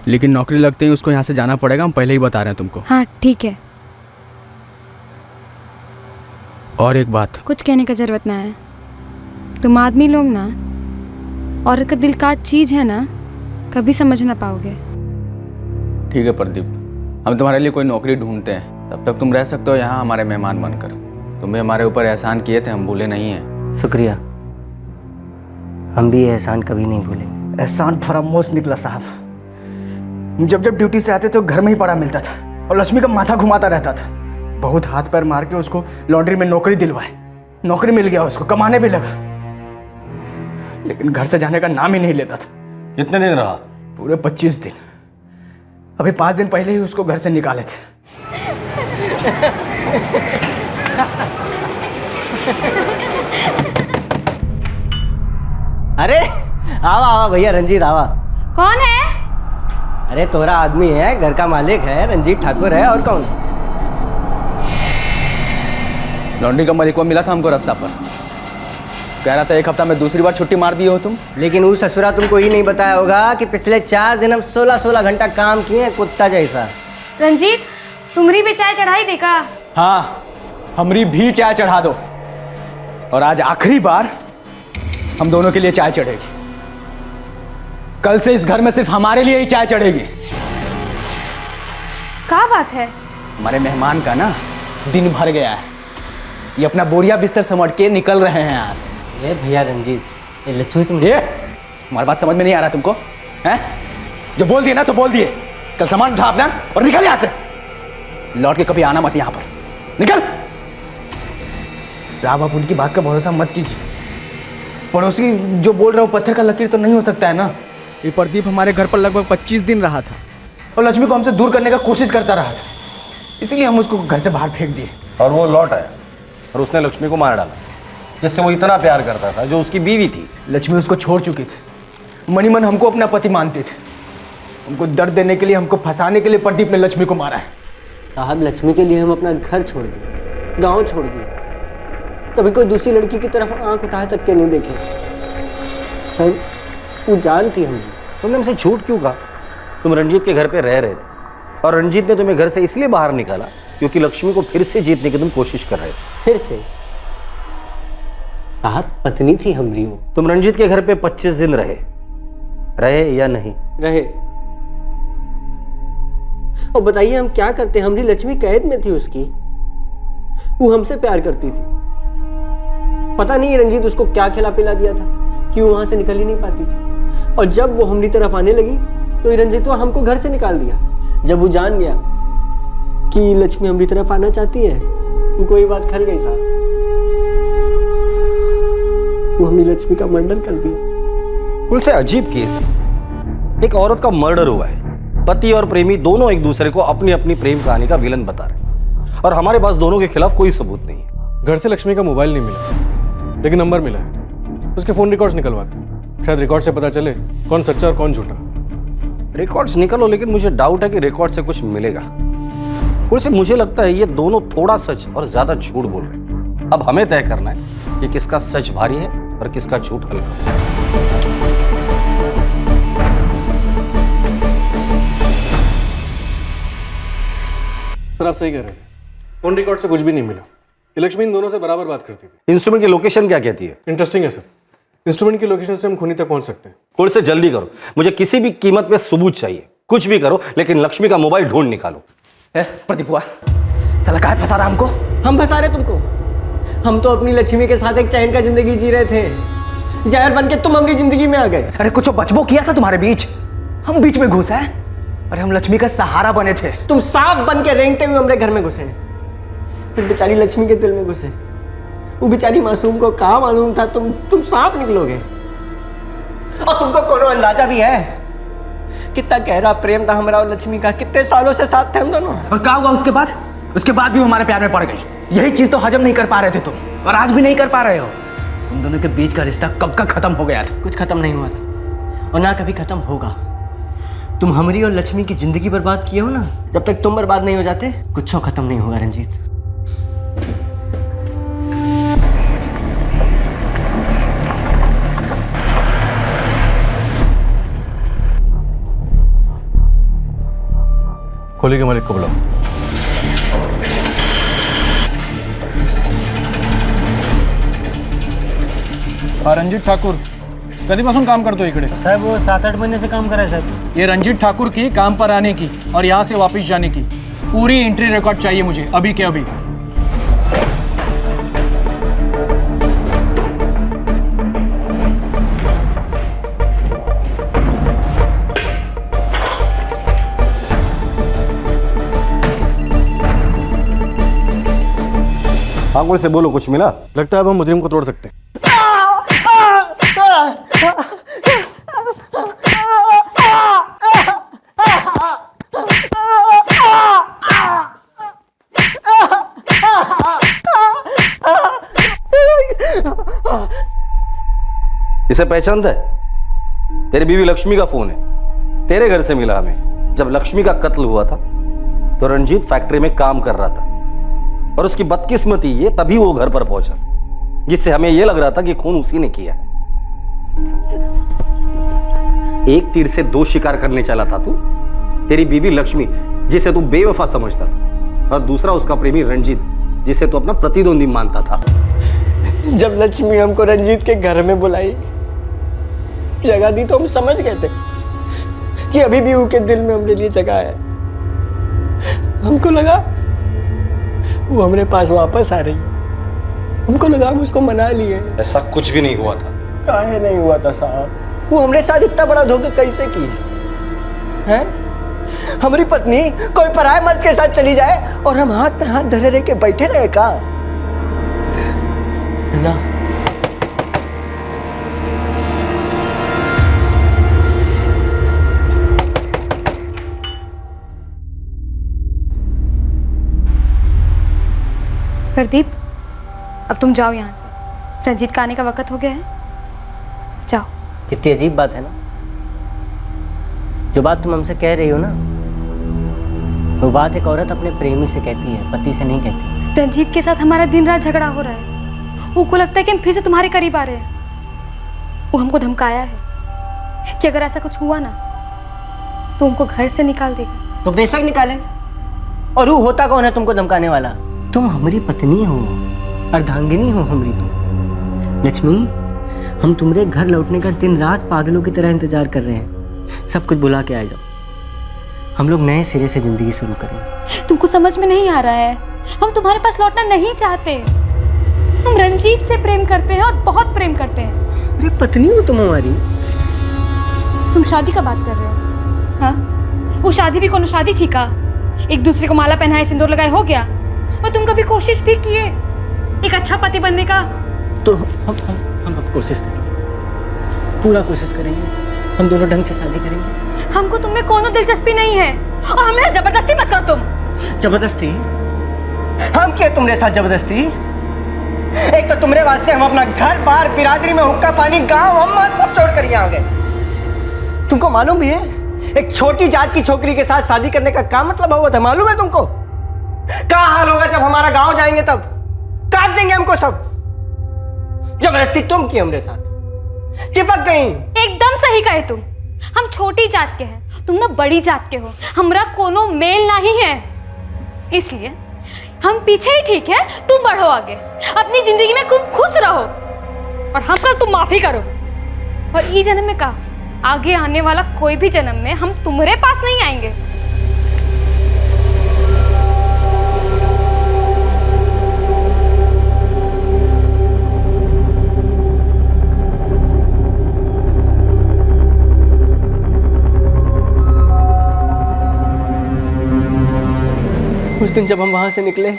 लेकिन नौकरी लगते ही उसको यहाँ से जाना पड़ेगा। हम पहले ही बता रहे हैं तुमको। हाँ ठीक है। और एक बात, कुछ कहने का जरूरत ना है। तुम आदमी लोग ना, औरत का दिल का चीज है ना, कभी समझ ना पाओगे। ठीक है प्रदीप, हम तुम्हारे लिए कोई नौकरी ढूंढते हैं, तब तक तुम रह सकते हो यहाँ हमारे मेहमान बनकर। तुम्हें हमारे ऊपर एहसान किए थे, हम भूले नहीं हैं। शुक्रिया, हम भी ये एहसान कभी नहीं भूलेंगे। एहसान फरामोश निकला साहब। जब जब ड्यूटी से आते तो घर में ही पड़ा मिलता था और लक्ष्मी का माथा घुमाता रहता था। बहुत हाथ पैर मार के उसको लॉन्ड्री में नौकरी दिलवाए। नौकरी मिल गया उसको, कमाने भी लगा, लेकिन घर से जाने का नाम ही नहीं लेता था। कितने दिन रहा? पूरे 25 दिन। अभी 5 दिन पहले ही उसको घर से निकाले थे। अरे आवा आवा भैया, रंजीत आवा। कौन है? अरे तोरा आदमी है, घर का मालिक है, रंजीत ठाकुर है, और कौन? लॉन्ड्री का मालिक को मिला था हमको रास्ता पर, कह रहा था 1 हफ्ता में दूसरी बार छुट्टी मार दी हो तुम। लेकिन उस ससुरा तुमको ही नहीं बताया होगा कि पिछले 4 दिन हम 16-16 घंटा काम किए कुत्ता जैसा। रंजीत, तुमरी भी चाय चढ़ाई देखा? हाँ, हमरी भी चाय चढ़ा दो, और आज आखिरी बार हम दोनों के लिए चाय चढ़ेगी। कल से इस घर में सिर्फ हमारे लिए ही चाय चढ़ेगी। क्या बात है? हमारे मेहमान का ना दिन भर गया है, ये अपना बोरिया बिस्तर समेट के निकल रहे हैं यहाँ से। ये भैया रंजीत, ये लक्ष्मी तुम हमारी बात समझ में नहीं आ रहा तुमको? हैं? जो बोल दिए ना तो बोल दिए। चल सामान उठा अपना और निकल यहाँ से। लौट के कभी आना मत यहाँ पर, निकल। साहब आप उनकी बात का भरोसा मत कीजिए। पड़ोसी जो बोल रहा हो पत्थर का लकीर तो नहीं हो सकता है ना। ये प्रदीप हमारे घर पर लगभग 25 दिन रहा था और लक्ष्मी को हमसे दूर करने का कोशिश करता रहा था, इसलिए हम उसको घर से बाहर फेंक दिए। और वो लौट आया और उसने लक्ष्मी को मार डाला, जिससे वो इतना प्यार करता था, जो उसकी बीवी थी। लक्ष्मी उसको छोड़ चुकी थी। मनी मन हमको अपना पति मानते थे। उनको दर्द देने के लिए, हमको फंसाने के लिए प्रदीप ने लक्ष्मी को मारा है। साहब लक्ष्मी के लिए हम अपना घर छोड़ दिए, गांव छोड़ दिए, कभी कोई दूसरी लड़की की तरफ आंख उठाए तक के नहीं देखे। सर वो जानती हमने तुमने हमसे झूठ क्यों कहा? तुम रंजीत के घर पे रह रहे थे और रंजीत ने तुम्हें घर से इसलिए बाहर निकाला क्योंकि लक्ष्मी को फिर से जीतने की तुम कोशिश कर रहे थे। फिर से? साहब, पत्नी थी हमारी वो। तुम रंजीत के घर पे 25 दिन रहे या नहीं? रहे। और बताइए हम क्या करते? हमारी लक्ष्मी कैद में थी उसकी, वो हमसे प्यार करती थी। पता नहीं रंजीत उसको क्या खिला पिला दिया था कि वो वहां से निकल ही नहीं पाती थी। और जब वो हमारी तरफ आने लगी तो रंजीत तो हमको घर से निकाल दिया। जब वो जान गया कि लक्ष्मी हमारी तरफ आना चाहती है, उनको ये बात खल गई साहब। वो हमारी लक्ष्मी का मर्डर कर दिया। कुल से अजीब केस थी। एक औरत का मर्डर हुआ है, पति और प्रेमी दोनों एक दूसरे को अपनी अपनी प्रेम कहानी का विलन बता रहे हैं और हमारे पास दोनों के खिलाफ कोई सबूत नहीं है। घर से लक्ष्मी का मोबाइल नहीं मिला, लेकिन नंबर मिला है। उसके फोन रिकॉर्ड्स निकलवाते, शायद रिकॉर्ड से पता चले कौन सच्चा और कौन झूठा। रिकॉर्ड्स निकलो, लेकिन मुझे डाउट है कि रिकॉर्ड से कुछ मिलेगा। वैसे मुझे लगता है ये दोनों थोड़ा सच और ज्यादा झूठ बोल रहे हैं। अब हमें तय करना है कि किसका सच भारी है और किसका झूठ हल्का। सर आप सही कह रहे थे, फोन रिकॉर्ड से कुछ भी नहीं मिला। लक्ष्मी इन दोनों से बराबर बात करती थी। इंस्ट्रूमेंट की लोकेशन क्या कहती है? इंटरेस्टिंग है सर, इंस्ट्रूमेंट की लोकेशन से हम खूनी तक पहुंच सकते हैं। थोड़े से जल्दी करो, मुझे किसी भी कीमत पे सबूत चाहिए। कुछ भी करो, लेकिन लक्ष्मी का मोबाइल ढूंढ निकालो। प्रदीप हुआ साला काहे फंसा रहा हमको? हम फंसा रहे तुमको? हम तो अपनी लक्ष्मी के साथ एक चैन का जिंदगी जी रहे थे। जहर बन के तुम हमारी जिंदगी में आ गए। अरे कुछ बचबो किया था तुम्हारे बीच, हम बीच में घुसे हैं। अरे हम लक्ष्मी का सहारा बने थे। तुम सांप बन के रेंगते हुए हमारे घर में घुसे, फिर बेचारी लक्ष्मी के दिल में घुसे। वो बेचारी मासूम को कहाँ मालूम था तुम सांप निकलोगे। और तुमको कोनो अंदाजा भी है कितना गहरा प्रेम था हमारा और लक्ष्मी का? कितने सालों से साथ थे हम दोनों। और क्या हुआ उसके बाद? उसके बाद भी वो हमारे प्यार में पड़ गई। यही चीज तो हजम नहीं कर पा रहे थे तुम, और आज भी नहीं कर पा रहे हो। तुम दोनों के बीच का रिश्ता कब का खत्म हो गया था? कुछ खत्म नहीं हुआ था और ना कभी खत्म होगा। तुम हमारी और लक्ष्मी की जिंदगी बर्बाद किए हो ना, जब तक तुम बर्बाद नहीं हो जाते कुछ खत्म नहीं होगा रंजीत। खोली के मालिक को बुलाओ। रणजित ठाकूर कधीपासून काम करतो इकडे? साहेब वो 7-8 महीने से काम कर रहा है साहब। ये रंजीत ठाकुर की काम पर आने की और यहाँ से वापस जाने की पूरी एंट्री रिकॉर्ड चाहिए मुझे, अभी के अभी। आंगुल से बोलो, कुछ मिला? लगता है अब हम मुजरिम को तोड़ सकते हैं। इसे पहचानता है? तेरी बीवी लक्ष्मी का फोन है, तेरे घर से मिला हमें। जब लक्ष्मी का कत्ल हुआ था तो रंजीत फैक्ट्री में काम कर रहा था और उसकी बदकिस्मती ये तभी वो घर पर पहुंचा, जिससे हमें ये लग रहा था कि खून उसी ने किया है। एक तीर से दो शिकार करने चला था तू। तेरी बीवी लक्ष्मी जिसे तू बेवफा समझता था, और दूसरा उसका प्रेमी रंजीत जिसे तू अपना प्रतिद्वंदी मानता था। जब लक्ष्मी हमको रंजीत के घर में बुलाई, जगह दी, तो हम समझ गए थे कि अभी भी उसके दिल में हमारे लिए जगह है। हमको लगा वो हमारे पास वापस आ रही है। हमको लगा हम उसको मना लिए। ऐसा कुछ भी नहीं हुआ था। काहे नहीं हुआ था साहब? वो हमारे साथ इतना बड़ा धोखा कैसे की है? हमारी पत्नी कोई पराये मर्द के साथ चली जाए और हम हाथ में हाथ धरे रह के बैठे रहे का? ना, प्रदीप, अब तुम जाओ यहाँ से। रंजीत का आने का वक्त हो गया है, जाओ। कितनी अजीब बात है ना, जो बात तुम हमसे कह रही हो ना, वो बात एक औरत अपने प्रेमी से कहती है, पति से नहीं कहती। रंजीत के साथ हमारा दिन रात झगड़ा हो रहा है। वो को लगता है कि हम फिर से तुम्हारे करीब आ रहे हैं। वो हमको धमकाया है कि अगर ऐसा कुछ हुआ ना तो उनको घर से निकाल देगा। तो बेशक निकाले। और वो होता कौन है तुमको धमकाने वाला? तुम हमारी पत्नी हो, अर्धांगिनी हो हमारी तुम। लक्ष्मी, हम तुम्हारे घर लौटने का दिन रात पागलों की तरह इंतजार कर रहे हैं। सब कुछ बुला के आ जाओ, हम लोग नए सिरे से जिंदगी शुरू करेंगे। तुमको समझ में नहीं आ रहा है, हम तुम्हारे पास लौटना नहीं चाहते। हम रंजीत से प्रेम करते हैं और बहुत प्रेम करते हैं। अरे पत्नी हो तुम हमारी। तुम शादी का बात कर रहे हो? हाँ, वो शादी भी कौन शादी थी का? एक दूसरे को माला पहनाए, सिंदूर लगाए, हो गया। और तुम कभी कोशिश भी किए एक अच्छा पति बनने का? तो हम अब कोशिश करेंगे, पूरा कोशिश करेंगे। हम दोनों ढंग से शादी करेंगे। हमको तुममें कोनो दिलचस्पी नहीं है और हमें जबरदस्ती मत करो तुम। जबरदस्ती? हम क्या तुम्हारे साथ जबरदस्ती? एक तो तुम्हारे वास्ते हम अपना घर बार, बिरादरी में हुक्का पानी, गांव अम्मा सब छोड़ कर यहाँ आ गए। तुमको मालूम भी है एक छोटी जात की छोकरी के साथ शादी करने का क्या मतलब हुआ था? मालूम है तुमको? क्या हाल होगा जब हमारा गांव जाएंगे? तब काट देंगे हमको सब। जबरदस्ती तुम की हमरे साथ, चिपक गई। एकदम सही कहे तुम। हम छोटी जात के हैं, तुम ना बड़ी जात के हो। हमरा कोनो मेल नहीं है, इसलिए हम पीछे ही ठीक है। तुम बढ़ो आगे, अपनी जिंदगी में खूब खुश रहो और हमका तुम माफी करो। और ई जन्म में का आगे आने वाला कोई भी जन्म में हम तुम्हारे पास नहीं आएंगे। उस दिन जब हम वहां से निकले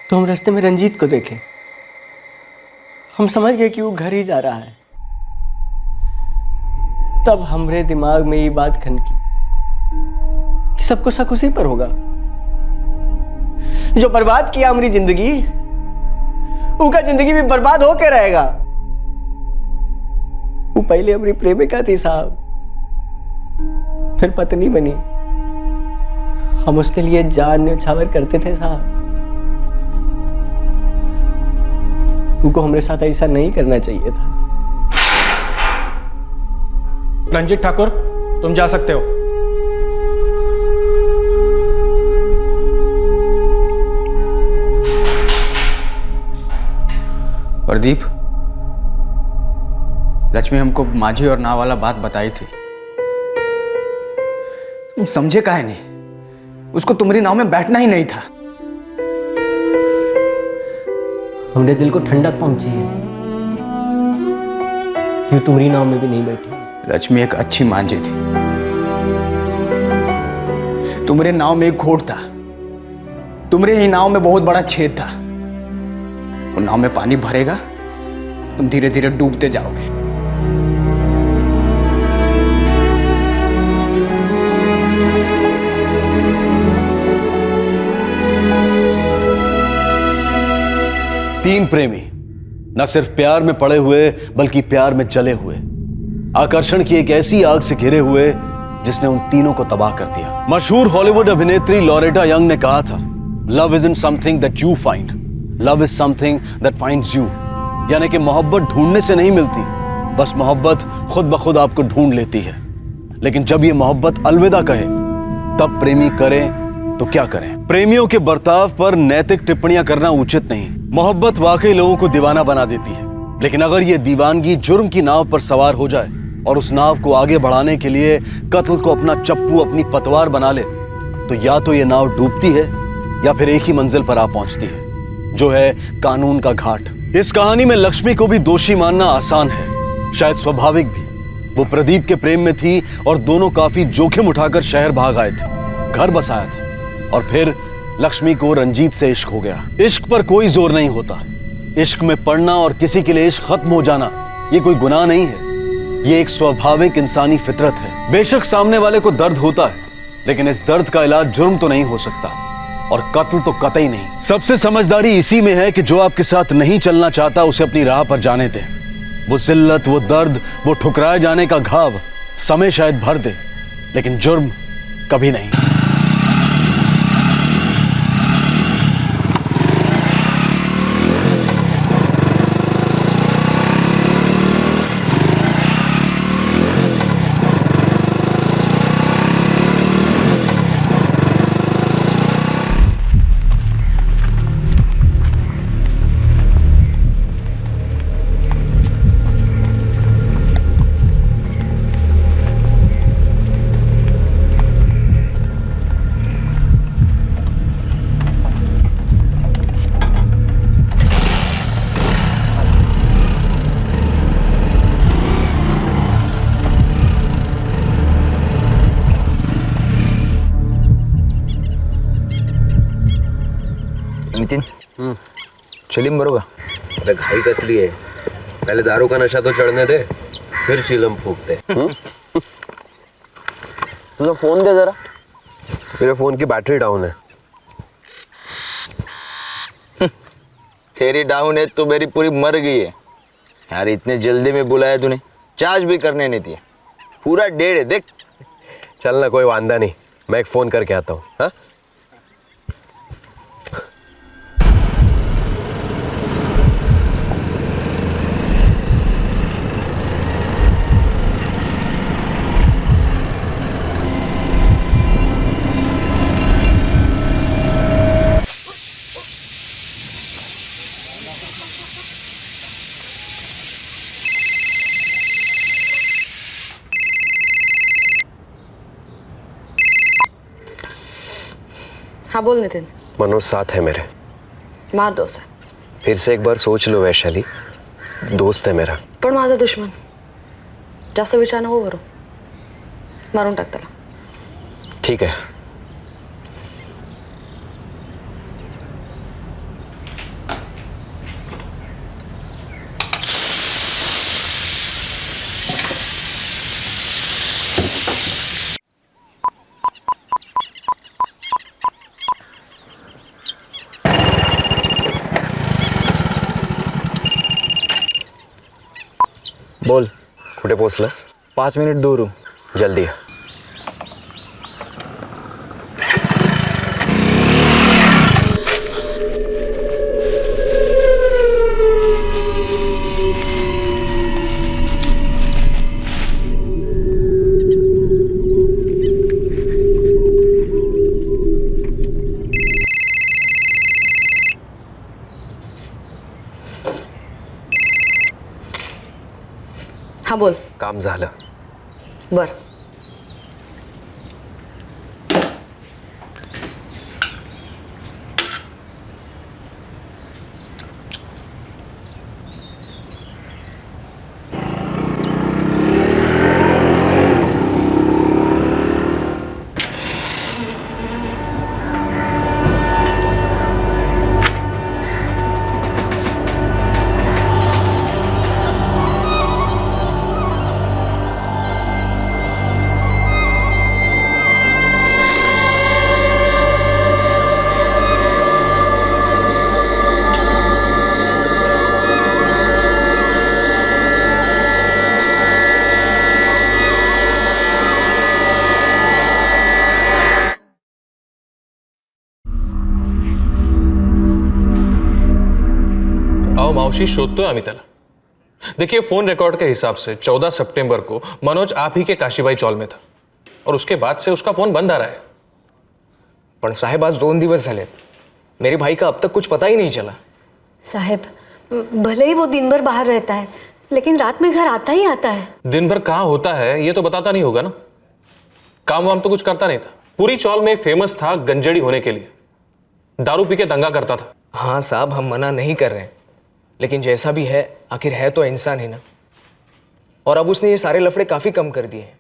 तो हम रास्ते में रंजीत को देखे। हम समझ गए कि वो घर ही जा रहा है। तब हमरे दिमाग में ये बात खनकी कि सबको शक उसी पर होगा जो बर्बाद किया हमारी जिंदगी, उसका जिंदगी भी बर्बाद होके रहेगा। वो पहले हमारी प्रेमिका थी साहब, फिर पत्नी बनी। हम उसके लिए जान न्यौछावर करते थे साहब। उनको हमारे साथ ऐसा नहीं करना चाहिए था। रंजीत ठाकुर, तुम जा सकते हो। प्रदीप, लक्ष्मी हमको माझी और नाव वाला बात बताई थी। तुम समझे काहे नहीं? उसको तुम्हारी नाव में बैठना ही नहीं था। हमने दिल को ठंडक पहुंची है, क्यों तुम्हारी नाव में भी नहीं बैठी? लक्ष्मी एक अच्छी मांझी थी। तुम्हारे नाव में एक घोट था, तुम्हारे ही नाव में बहुत बड़ा छेद था। वो नाव में पानी भरेगा, तुम धीरे धीरे डूबते जाओगे। तीन प्रेमी न सिर्फ प्यार में पड़े हुए बल्कि प्यार में जले हुए, आकर्षण की एक ऐसी आग से घिरे हुए जिसने उन तीनों को तबाह कर दिया। मशहूर हॉलीवुड अभिनेत्री लॉरेटा यंग ने कहा था, love isn't something that you find, love is something that finds you. यानी कि मोहब्बत ढूंढने से नहीं मिलती, बस मोहब्बत खुद ब खुद आपको ढूंढ लेती है। लेकिन जब ये मोहब्बत अलविदा कहे तब प्रेमी करें तो क्या करें? प्रेमियों के बर्ताव पर नैतिक टिप्पणियां करना उचित नहीं। मोहब्बत वाकई लोगों को दीवाना बना देती है, लेकिन अगर ये दीवानगी जुर्म की नाव पर सवार हो जाए और उस नाव को आगे बढ़ाने के लिए कत्ल को अपना चप्पू, अपनी पतवार बना ले, तो या तो ये नाव डूबती है या फिर एक ही मंजिल पर आ पहुंचती है, जो है कानून का घाट। इस कहानी में लक्ष्मी को भी दोषी मानना आसान है, शायद स्वाभाविक भी। वो प्रदीप के प्रेम में थी और दोनों काफी जोखिम उठाकर शहर भाग आए थे, घर बसाया था। और फिर लक्ष्मी को रंजीत से इश्क हो गया। इश्क पर कोई जोर नहीं होता। इश्क में पड़ना और किसी के लिए इश्क खत्म हो जाना ये कोई गुनाह नहीं है, ये एक स्वाभाविक इंसानी फितरत है। बेशक सामने वाले को दर्द होता है, लेकिन इस दर्द का इलाज जुर्म तो नहीं हो सकता, और कत्ल तो कतई नहीं। सबसे समझदारी इसी में है कि जो आपके साथ नहीं चलना चाहता उसे अपनी राह पर जाने दे। वो जिल्लत, वो दर्द, वो ठुकराए जाने का घाव समय शायद भर दे, लेकिन जुर्म कभी नहीं। नितिन चिलम बरोबर. अरे घाई कसली आहे, पहले दारू का नशा तो चढ़ने दे, फिर चिलम फूकते. तुझा फोन दे जरा. मेरे फोन की बैटरी डाउन है. तेरी डाउन है तो मेरी पूरी मर गई है यार. इतने जल्दी में बुलाया तूने, चार्ज भी करने नहीं दिया. पूरा डेढ़ है देख. चल ना, कोई वांदा नहीं, मैं एक फोन करके आता हूँ. हाँ हाँ बोल नितिन. मनोज साथ है मेरे. मार दो उसे. फिर से एक बार सोच लो वैशाली, दोस्त है मेरा. पण माझा दुश्मन. जास्त विचार नको करू. मारून टाक त्याला. ठीक है. बोल. कुठे पोहोचलास? 5 मिनिट दूर हूँ. जल्दी है. हाँ बोल. काम झालं. बर. मावशी शोधतोय आम्ही त्याला. देखिए फोन रिकॉर्ड के हिसाब से 14 सितंबर को मनोज आप ही के काशीबाई चौल में था और उसके बाद से उसका फोन बंद आ रहा है. पण साहेब आज 2 दिवस झाले, मेरे भाई का अब तक कुछ पता ही नहीं चला. साहेब भले ही वो दिन भर बाहर रहता है लेकिन रात में घर आता ही आता है. दिन भर कहाँ होता है ये तो बताता नहीं होगा ना. काम वाम तो कुछ करता नहीं था. पूरी चौल में फेमस था गंजड़ी होने के लिए. दारू पी के दंगा करता था. हाँ साहब हम मना नहीं कर रहे हैं, लेकिन जैसा भी है आखिर है तो इंसान ही ना. और अब उसने ये सारे लफड़े काफ़ी कम कर दिए हैं.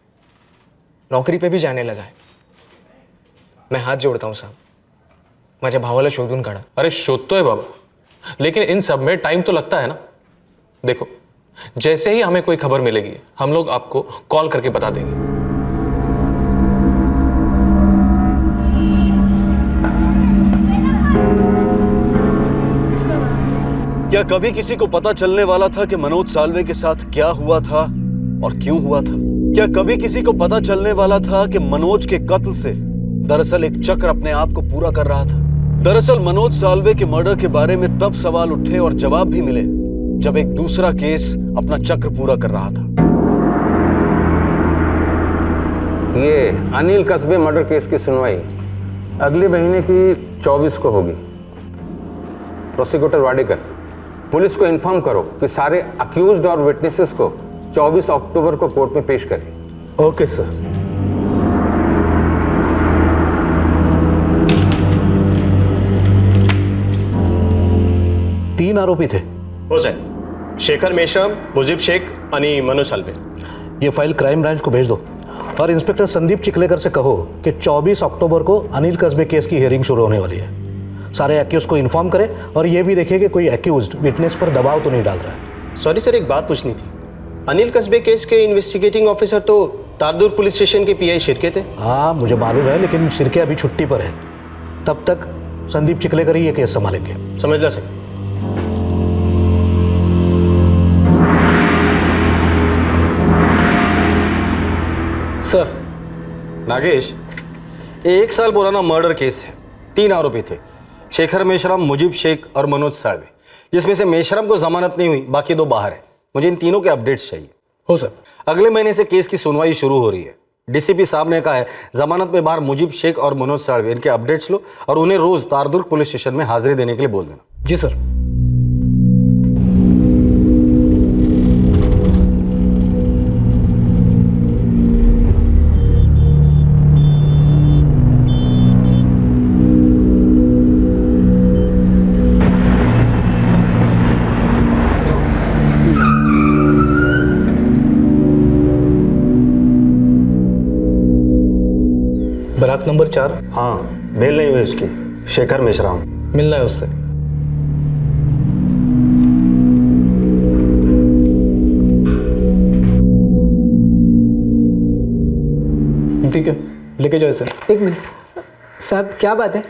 नौकरी पे भी जाने लगा है. मैं हात जोडता हूँ साहब, माझ्या भावाला शोधून काढा. अरे शोधतोय बाबा, लेकिन इन सब में टाइम तो लगता है ना. देखो जैसे ही हमें कोई खबर मिलेगी हम लोग आपको कॉल करके बता देंगे. क्या कभी किसी को पता चलने वाला था कि मनोज साल्वे के साथ क्या हुआ था और क्यों हुआ था? क्या कभी किसी को पता चलने वाला था कि मनोज के कत्ल से दरअसल एक चक्र अपने आप को पूरा कर रहा था? दरअसल मनोज साल्वे के मर्डर के बारे में तब सवाल उठे और जवाब भी मिले जब एक दूसरा केस अपना चक्र पूरा कर रहा था. ये अनिल कस्बे मर्डर केस की सुनवाई अगले महीने की 24 को होगी. प्रोसिक्यूटर वाडेकर, पुलिस को इन्फॉर्म करो कि सारे अक्यूज्ड और विटनेसेस को 24 अक्टूबर को कोर्ट में पेश करें. Okay sir. तीन आरोपी थे. हो साहेब, शेखर मेश्राम, मुजीब शेख आणि मनोज साल्वे. ये फाइल क्राइम ब्रांच को भेज दो और इंस्पेक्टर संदीप चिखलेकर से कहो कि 24 अक्टूबर को अनिल कस्बे केस की हियरिंग शुरू होने वाली है. सारे एक्यूज को इन्फॉर्म करे और ये भी देखे कि कोई एक्यूज्ड विटनेस पर दबाव तो नहीं डाल रहा है। सॉरी सर, एक बात पूछनी थी। अनिल कस्बे केस के इन्वेस्टिगेटिंग ऑफिसर तो तारदुर पुलिस स्टेशन के पीआई शिरके थे। हाँ मुझे मालूम है, लेकिन शिरके अभी छुट्टी पर है, तब तक संदीप चिखलेकर ही ये केस संभालेंगे। समझ ला सर। सर, नागेश, 1 साल पुराना मर्डर केस है। 3 आरोपी थे, शेखर मेश्राम, मुजीब शेख और मनोज साळवे, जिसमें से मेश्राम को जमानत नहीं हुई, बाकी 2 बाहर है। मुझे इन तीनों के अपडेट्स चाहिए। हो सर। अगले महीने से केस की सुनवाई शुरू हो रही है। डीसीपी साहब ने कहा है जमानत में बाहर मुजीब शेख और मनोज साळवे, इनके अपडेट्स लो और उन्हें रोज तारदुर्ग पुलिस स्टेशन में हाजिरी देने के लिए बोल देना। जी सर। Barrack number 4। हाँ, बेल नहीं हुई उसकी। शेखर मेश्राम मिलना है उससे। ठीक है, लेके जाओ सर। 1 मिनट साहब, क्या बात है?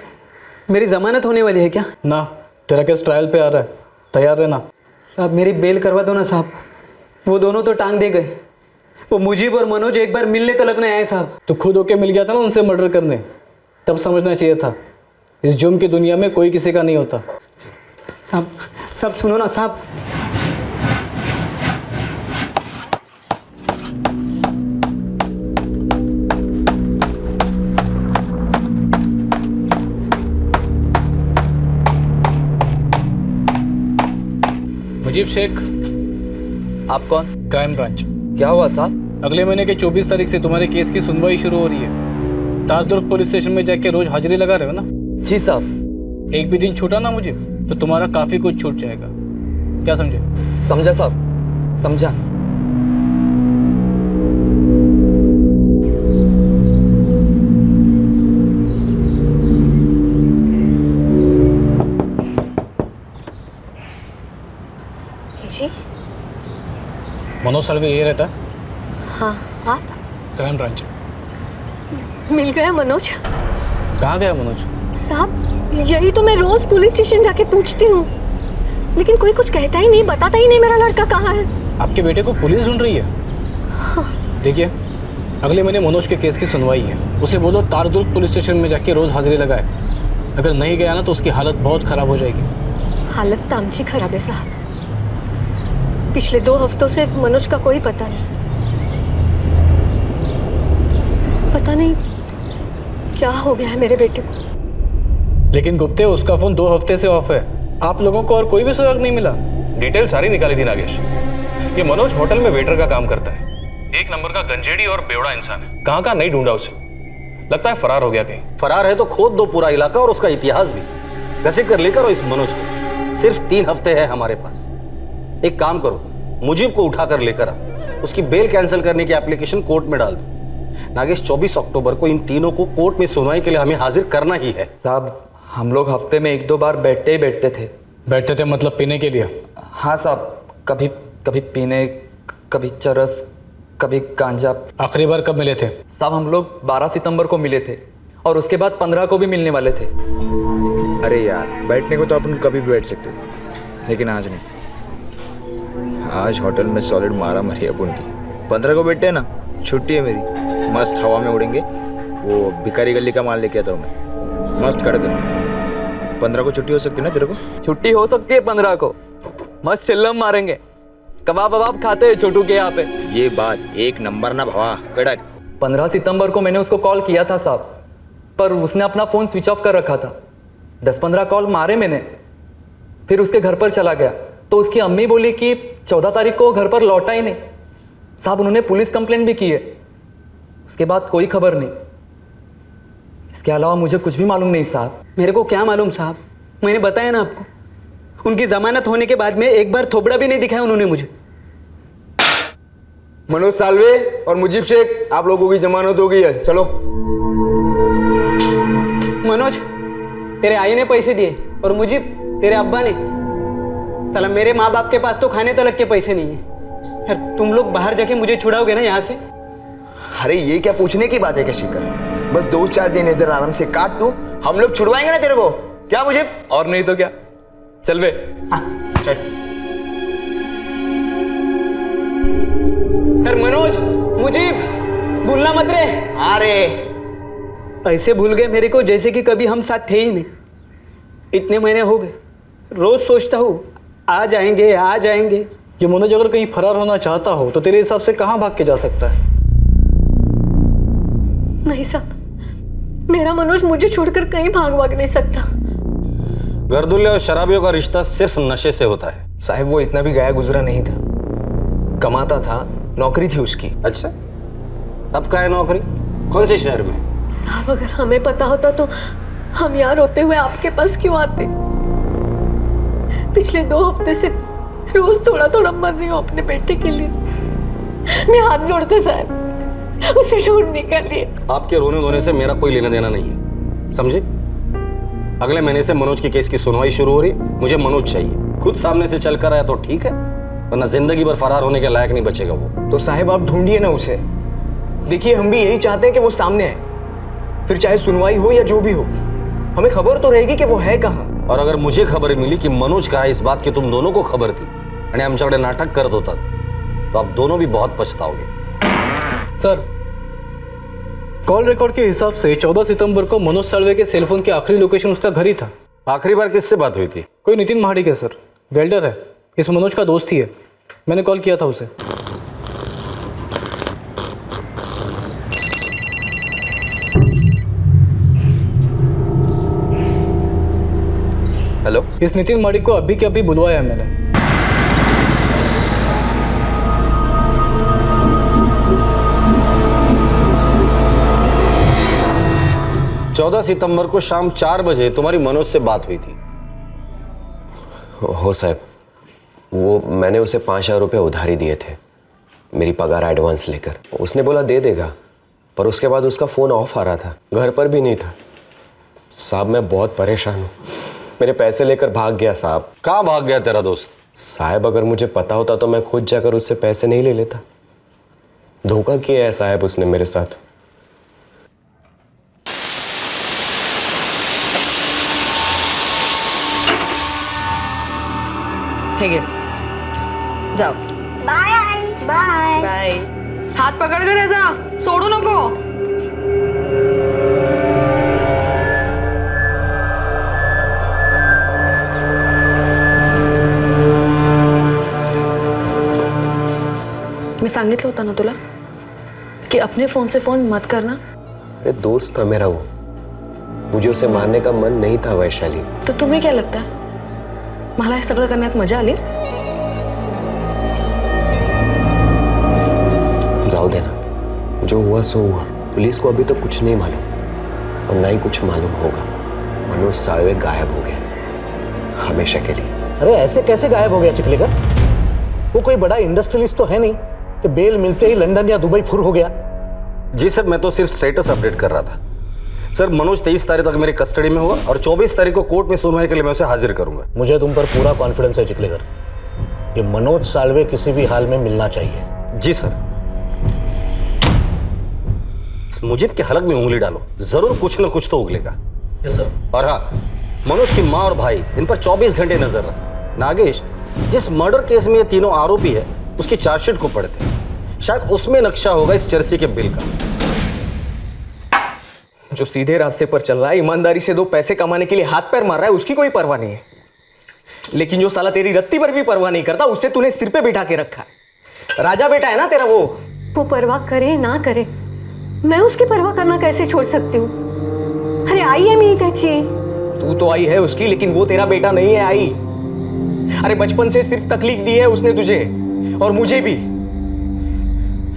मेरी जमानत होने वाली है क्या? ना, तेरा केस ट्रायल पे आ रहा है, तैयार रहना। साहब मेरी बेल करवा दो ना साहब। वो दोनों तो टांग दे गए। वो मुजीब और मनोज एक बार मिलने तक नहीं आए साहब। तो खुद होके मिल गया था ना उनसे मर्डर करने, तब समझना चाहिए था इस जुर्म की दुनिया में कोई किसी का नहीं होता। साहब सुनो ना साहब। मुजीब शेख। आप कौन? Crime branch. क्या हुआ साहब? अगले महीने के 24 तारीख से तुम्हारे केस की सुनवाई शुरू हो रही है। तारदुर्ग पुलिस स्टेशन में जाके रोज हाजिरी लगा रहे हो ना? जी साहब। एक भी दिन छूटा ना मुझे तो तुम्हारा काफी कुछ छूट जाएगा। क्या समझे? समझा साहब, समझा। जी मनोज साळवे ये रहता है? हाँ, आप? Crime branch. मिल गया मनोज? कहाँ गया मनोज? साहब यही तो मैं रोज पुलिस स्टेशन जाके पूछती हूँ, लेकिन कोई कुछ कहता ही नहीं, बताता ही नहीं मेरा लड़का कहाँ है। आपके बेटे को पुलिस ढूंढ रही है। देखिए, अगले महीने मनोज के केस की सुनवाई है। उसे बोलो तारदुर्ग पुलिस स्टेशन में जाके रोज हाजिरी लगाए। अगर नहीं गया ना तो उसकी हालत बहुत खराब हो जाएगी। हालत तो आमची खराब है साहब। पिछले 2 हफ्तों से मनोज का कोई पता नहीं। पता नहीं क्या हो गया है मेरे बेटे को। लेकिन गुप्ते, उसका फोन 2 हफ्ते से ऑफ है। आप लोगों को और कोई भी सुराग नहीं मिला? डिटेल सारी निकाली थी नागेश। ये मनोज होटल में वेटर का काम करता है। 1 नंबर का गंजेड़ी और बेवड़ा इंसान है। कहाँ नहीं ढूंढा उसे, लगता है फरार हो गया कहीं। फरार है तो खोद दो पूरा इलाका और उसका इतिहास भी, घसीट कर लेकर आओ इस मनोज को। सिर्फ 3 हफ्ते है हमारे पास। एक काम करो, मुजीब को उठाकर लेकर आ, उसकी बेल कैंसिल करने की एप्लीकेशन कोर्ट में डाल दो। नागेश, 24 अक्टूबर को इन तीनों को कोर्ट में सुनवाई के लिए हमें हाजिर करना ही है। साहब हम लोग हफ्ते में 1-2 बार बैठते ही बैठते थे। बैठते थे मतलब पीने के लिए? हाँ साहब, कभी कभी पीने, कभी चरस, कभी गांजा। आखिरी बार कब मिले थे? साहब हम लोग 12 सितंबर को मिले थे और उसके बाद 15 को भी मिलने वाले थे। अरे यार, बैठने को तो अपन कभी भी बैठ सकते थे, लेकिन आज नहीं। आज होटल में सॉलिड मारा मरी अपन की। 15 को बैठते हैं ना, छुट्टी है मेरी, मस्त हवा में उड़ेंगे। वो भिखारी गली का माल लेके आता हूँ मैं, मस्त कड़क। 15 को छुट्टी हो सकती है ना तेरे को? छुट्टी हो सकती है 15 को, मस्त चिल्लम मारेंगे, कबाब वबाब खाते हैं छोटू के यहाँ पे। ये बात 1 नंबर ना भवा, कड़क। 15 सितंबर को मैंने उसको कॉल किया था साहब, पर उसने अपना फ़ोन स्विच ऑफ कर रखा था। 10-15 कॉल मारे मैंने, फिर उसके घर पर चला गया तो उसकी अम्मी बोली कि 14 तारीख को घर पर लौटा ही नहीं। साहब उन्होंने पुलिस कंप्लेंट भी की है, उसके बाद कोई खबर नहीं। इसके अलावा मुझे कुछ भी मालूम नहीं साहब। मेरे को क्या मालूम साहब, मैंने बताया ना आपको, उनकी जमानत होने के बाद में एक बार थोबड़ा भी नहीं दिखाया उन्होंने मुझे। मनोज साल्वे और मुजीब शेख, आप लोगों की जमानत हो गई है, चलो। मनोज, तेरे आई ने पैसे दिए और मुझे तेरे अब्बा ने। साला मेरे माँ बाप के पास तो खाने तलक के पैसे नहीं है। यार तुम लोग बाहर जाके मुझे छुड़ाओगे ना यहाँ से? अरे ये क्या पूछने की बात है शिखर, बस 2-4 दिन इधर आराम से काट तू, हम लोग छुड़वाएंगे ना तेरे को। क्या मुझे? और नहीं तो क्या, चल बे। हाँ चल। यार मनोज, मुझे भूलना मत रे। अरे ऐसे भूल गए मेरे को जैसे कि कभी हम साथ थे ही नहीं। इतने महीने हो गए, रोज सोचता हूँ आ जाएंगे आ जाएंगे। ये मनोज अगर कहीं फरार होना चाहता हो तो तेरे हिसाब से कहाँ भाग के जा सकता है? नहीं साहब, मेरा मनोज मुझे छोड़कर कहीं भाग नहीं सकता। गर्दुल्ले और शराबियों का रिश्ता सिर्फ नशे से होता है। साहब वो इतना भी गया गुजरा नहीं था, कमाता था, नौकरी थी उसकी। अच्छा, अब का है नौकरी? कौन से शहर में? साहब अगर हमें पता होता तो हम यहाँ रोते हुए आपके पास क्यों आते? पिछले 2 हफ्ते से रोज थोड़ा थोड़ा मर रही हूँ अपने बेटे के लिए। मैं हाथ जोड़ते साहब, उसे ढूंढ निकालिए। आपके रोने धोने से मेरा कोई लेना देना नहीं है, समझे? अगले महीने से मनोज की केस की सुनवाई शुरू हो रही, मुझे मनोज चाहिए। खुद सामने से चल कर आया तो ठीक है, वरना जिंदगी भर फरार होने के लायक नहीं बचेगा वो। तो साहब आप ढूंढिए ना उसे। देखिए हम भी यही चाहते हैं कि वो सामने आए, फिर चाहे सुनवाई हो या जो भी हो, हमें खबर तो रहेगी कि वो है कहाँ। और अगर मुझे खबर मिली कि मनोज कहाँ है, इस बात की तुम दोनों को खबर थी आणि आमच्याकडे नाटक करत होता, तो आप दोनों भी बहुत पछताओगे। सर, कॉल रिकॉर्ड के हिसाब से 14 सितंबर को मनोज साळवे के सेलफोन की आखिरी लोकेशन उसका घर ही था। आखिरी बार किससे बात हुई थी? कोई नितिन महाडिक है सर, वेल्डर है, इस मनोज का दोस्त ही है। मैंने कॉल किया था उसे। हेलो, इस नितिन महाडिक को अभी के अभी बुलवाया है मैंने। 14 सितंबर को शाम 4 बजे तुम्हारी मनोज से बात हुई थी। हो साहब, वो मैंने उसे 5,000 रुपये उधारी दिए थे, मेरी पगार एडवांस लेकर। उसने बोला दे देगा, पर उसके बाद उसका फ़ोन ऑफ आ रहा था, घर पर भी नहीं था। साहब मैं बहुत परेशान हूँ, मेरे पैसे लेकर भाग गया साहब। कहाँ भाग गया तेरा दोस्त? साहब अगर मुझे पता होता तो मैं खुद जाकर उससे पैसे नहीं ले लेता। धोखा किया है साहब उसने मेरे साथ। ठीक है, जाओ। Bye bye bye. हात पकड गं त्याचा, सोडू नको। मी सांगितलं होतं ना तुला कि अपने फोन से फोन मत करना। अरे दोस्त था मेरा वो, मुझे उसे मारने का मन नहीं था वैशाली। तो तुम्हें क्या लगता है मला हे सगळं करण्यात मजा आली? जाओ देना, जो हुआ सो हुआ। पुलिस को अभी तो कुछ नहीं मालूम और ना ही कुछ मालूम होगा। मनोज साळवे गायब हो गया हमेशा के लिए। अरे ऐसे कैसे गायब हो गया चिखलेकर? वो कोई बड़ा इंडस्ट्रियलिस्ट तो है नहीं कि बेल मिलते ही लंदन या दुबई फुर हो गया। जी सर, मैं तो सिर्फ स्टेटस अपडेट कर रहा था। सर मनोज 23 तारीख तक मेरी कस्टडी में होगा और 24 तारीख को कोर्ट में सुनवाई के लिए मैं उसे हाजिर करूंगा। मुझे तुम पर पूरा कॉन्फिडेंस है चिखलेकर, ये मनोज साळवे किसी भी हाल में मिलना चाहिए। जी सर। इस मुजीब के हलक में उंगली डालो, जरूर कुछ न कुछ तो उगलेगा। Yes sir. और हाँ, मनोज की माँ और भाई इन पर 24 घंटे नजर रख। नागेश, जिस मर्डर केस में ये तीनों आरोपी है उसकी चार्जशीट को पढ़ते हैं, शायद उसमें नक्शा होगा इस चर्सी के बिल का। जो सीधे रास्ते पर चल रहा है, ईमानदारी से 2 पैसे कमाने के लिए हाथ पैर मार रहा है, उसकी कोई परवाह नहीं है। लेकिन जो साला तेरी रत्ती पर भी परवाह नहीं करता, उससे तूने सिर पे बिठा के रखा है। राजा बेटा है ना तेरा वो परवाह करे ना करे, मैं उसकी परवाह करना कैसे छोड़ सकती हूँ? अरे आई है मी त्याची। तू तो आई है उसकी, लेकिन वो तेरा बेटा नहीं है आई। अरे बचपन से सिर्फ तकलीफ दी है उसने तुझे और मुझे भी।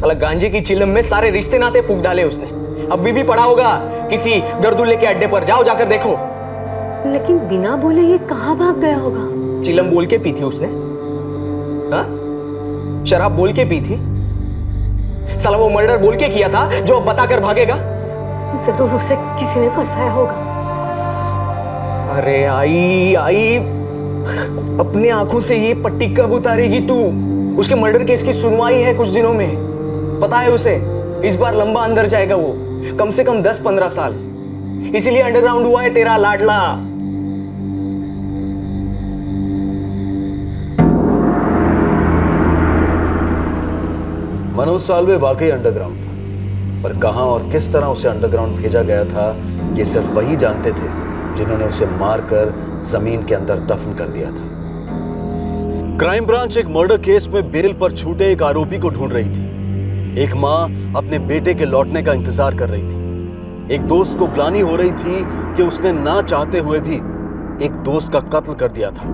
साला गांजे की चिलम में सारे रिश्ते नाते फूंक डाले उसने। अब भी पड़ा होगा किसी गर्दुल्ले के अड्डे पर, जाओ जाकर देखो। लेकिन बिना बोले ये कहाँ भाग गया होगा? चिलम बोल के पी थी उसने, हाँ? शराब बोल के पी थी। साला वो मर्डर बोल के किया था जो अब बताकर भागेगा। जरूर उसे किसी ने फंसाया होगा। अरे आई आई, अपने आंखों से ये पट्टी कब उतारेगी तू? उसके मर्डर केस की सुनवाई है कुछ दिनों में, पता है उसे। इस बार लंबा अंदर जाएगा वो, कम से कम 10-15 साल। इसीलिए अंडरग्राउंड हुआ है तेरा लाडला। मनोज साल्वे वाकई अंडरग्राउंड था, पर कहां और किस तरह उसे अंडरग्राउंड भेजा गया था ये सिर्फ वही जानते थे जिन्होंने उसे मारकर जमीन के अंदर दफन कर दिया था। क्राइम ब्रांच एक मर्डर केस में बेल पर छूटे एक आरोपी को ढूंढ रही थी। एक मां अपने बेटे के लौटने का इंतजार कर रही थी। एक दोस्त को ग्लानि हो रही थी कि उसने ना चाहते हुए भी एक दोस्त का कत्ल कर दिया था,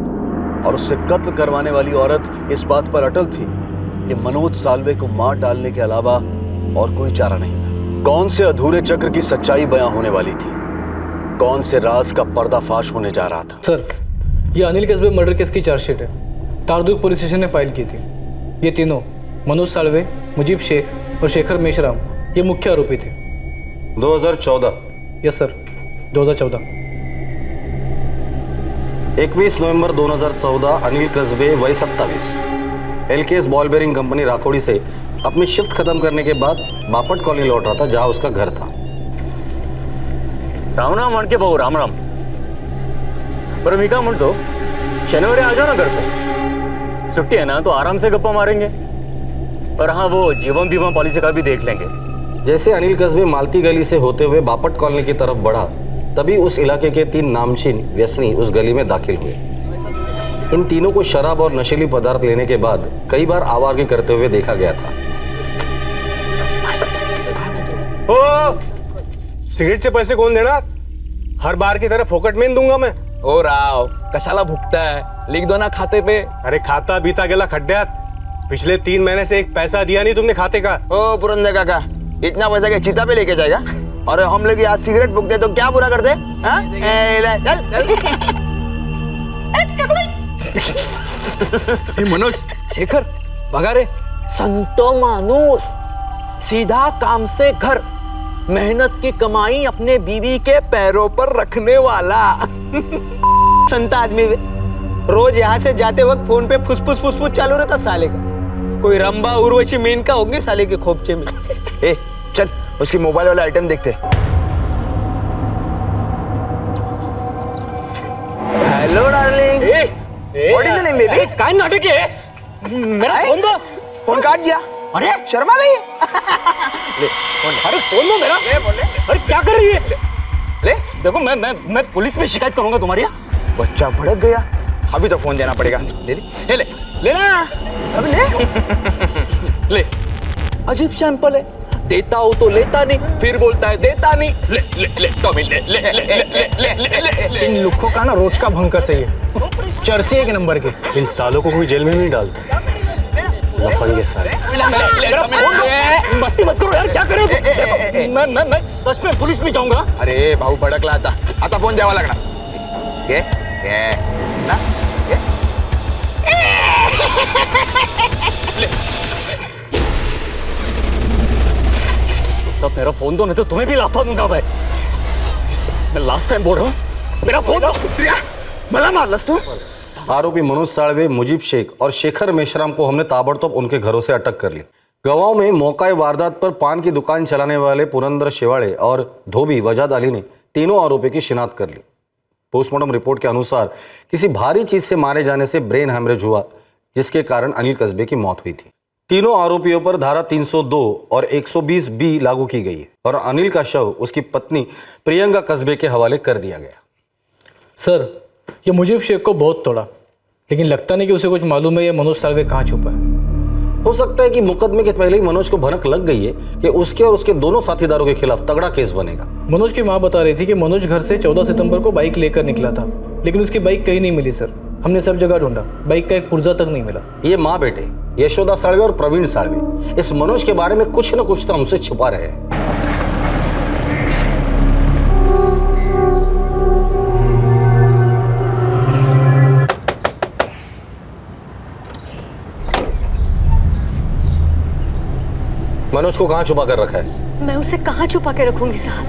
और उससे कत्ल करवाने वाली औरत इस बात पर अटल थी कि मनोज साल्वे को मार डालने के अलावा और कोई चारा नहीं था। कौन से अधूरे चक्र की सच्चाई बयां होने वाली थी? कौन से राज का पर्दाफाश होने जा रहा था? सर, ये अनिल कस्बे मर्डर केस की चार्जशीट है, तारदुर्ग पुलिस स्टेशन ने फाइल की थी। ये तीनों, मनोज साल्वे, मुजीब शेख और शेखर मेश्राम, ये मुख्य आरोपी थे। 2014? Yes sir, 2014। 21 नवंबर 2014 अनिल कस्बे वय 27 एलकेएस बॉल बेरिंग कंपनी राखोड़ी से अपनी शिफ्ट खत्म करने के बाद बापट कॉलोनी लौट रहा था, जहां उसका घर था। राम राम म्हणके भाऊ, राम राम। पर मी काय म्हणतो, शनिवारी आ जाओ ना घर पे, छुट्टी है ना, तो आराम से गप्पा मारेंगे। और हाँ, वो जीवन बीमा पॉलिसी का भी देख लेंगे। जैसे अनिल कस्बे मालती गली से होते हुए बापट कॉलोनी की तरफ बढ़ा, तभी उस इलाके के 3 नामचीन व्यसनी उस गली में दाखिल हुए। इन तीनों को शराब और नशीली पदार्थ लेने के बाद कई बार आवारगी करते हुए देखा गया था। ओ, सिगरेटचे पैसे कोण देणार? हर बार की तरह फोकट में दूंगा मैं। ओ राव, कशाला भुगता है? लिख दो ना खाते पे। अरे खाता बीता गेला खड्ड्यात। पिछले 3 महीने से एक पैसा दिया नहीं तुमने खाते का। ओ पुरंदर काका, इतना पैसा क्या चिता पे लेके जाएगा? और हम लोग आज सिगरेट फूकते तो क्या बुरा करते? मनोज, शेखर, बघा रे, संत मानुस, सीधा काम से घर, मेहनत की कमाई अपने बीवी के पैरों पर रखने वाला संत आदमी। रोज यहाँ से जाते वक्त फोन पे फुसफुस फुसफुस चालू रहता साले का। कोई रंबा उर्वशी मेनका होंगे साले के खोपचे में। ए चल, उसकी मोबाइल वाला आइटम देखते। Hello darling, what is the name baby? काय नाटक है? मेरा फोन दो। फोन काट दिया। अरे शर्मा नहीं? ले फोन। अरे फोन दो मेरा। ले बोल ले। अरे क्या कर रही है? ले देखो, मैं पुलिस में शिकायत करूंगा तुम्हारी। बच्चा भड़क गया, अभी तो फोन देना पड़ेगा। ले ले ले ना, अभी ले ले। अजीब सैंपल है, देता हो तो लेता नहीं, फिर बोलता है देता नहीं। ले ले ले टॉमी, ले ले ले ले ले ले ले। इन लुक्खों का ना रोज का भंका सही है, चर्सी 1 नंबर के। इन सालों को कोई जेल में नहीं डालता, लफंगे साले। मस्ती मत करो यार, क्या करोगे? मैं सच में पुलिस में जाऊंगा। अरे भाऊ भड़कला आता फोन द्यावा लागणार। ये ना ये तो मेरा फोन दो, नहीं तो तुम्हें भी लाफा दूंगा मैं लास्ट टाइम बोल रहा हूँ, मेरा फोन दो। भला मारलस तू? आरोपी मनोज साल्वे, मुजीब शेख और शेखर मेश्राम को हमने ताबड़तोब उनके घरों से अटक कर ली। गवाहों में मौका वारदात पर पान की दुकान चलाने वाले पुरंदर शेवाड़े और धोबी वजाद अली ने तीनों आरोपियों की शिनाख्त कर ली। पोस्टमार्टम रिपोर्ट के अनुसार किसी भारी चीज से मारे जाने से ब्रेन हैमरेज हुआ, जिसके कारण अनिल कस्बे की मौत हुई थी। तीनों आरोपियों पर धारा 302 और 120 बी लागू की गई है और अनिल का शव उसकी पत्नी प्रियंका कस्बे के हवाले कर दिया गया। सर, ये मुजीब शेख को बहुत तोड़ा, लेकिन लगता नहीं कि उसे कुछ मालूम है ये मनोज साल्वे कहाँ छुपा है। हो सकता है कि मुकदमे के पहले ही मनोज को भनक लग गई है कि उसके और उसके दोनों साथीदारों के खिलाफ तगड़ा केस बनेगा। मनोज की मां बता रही थी कि मनोज घर से 14 सितंबर को बाइक लेकर निकला था, लेकिन उसकी बाइक कहीं नहीं मिली सर। हमने सब जगह ढूंढा, बाइक का एक पुर्जा तक नहीं मिला। ये माँ बेटे यशोदा साल्वे और प्रवीण साल्वे इस मनोज के बारे में कुछ न कुछ तो हमसे छुपा रहे हैं। मनोज को कहां छुपा कर रखा है? मैं उसे कहां छुपा के रखूंगी साहब?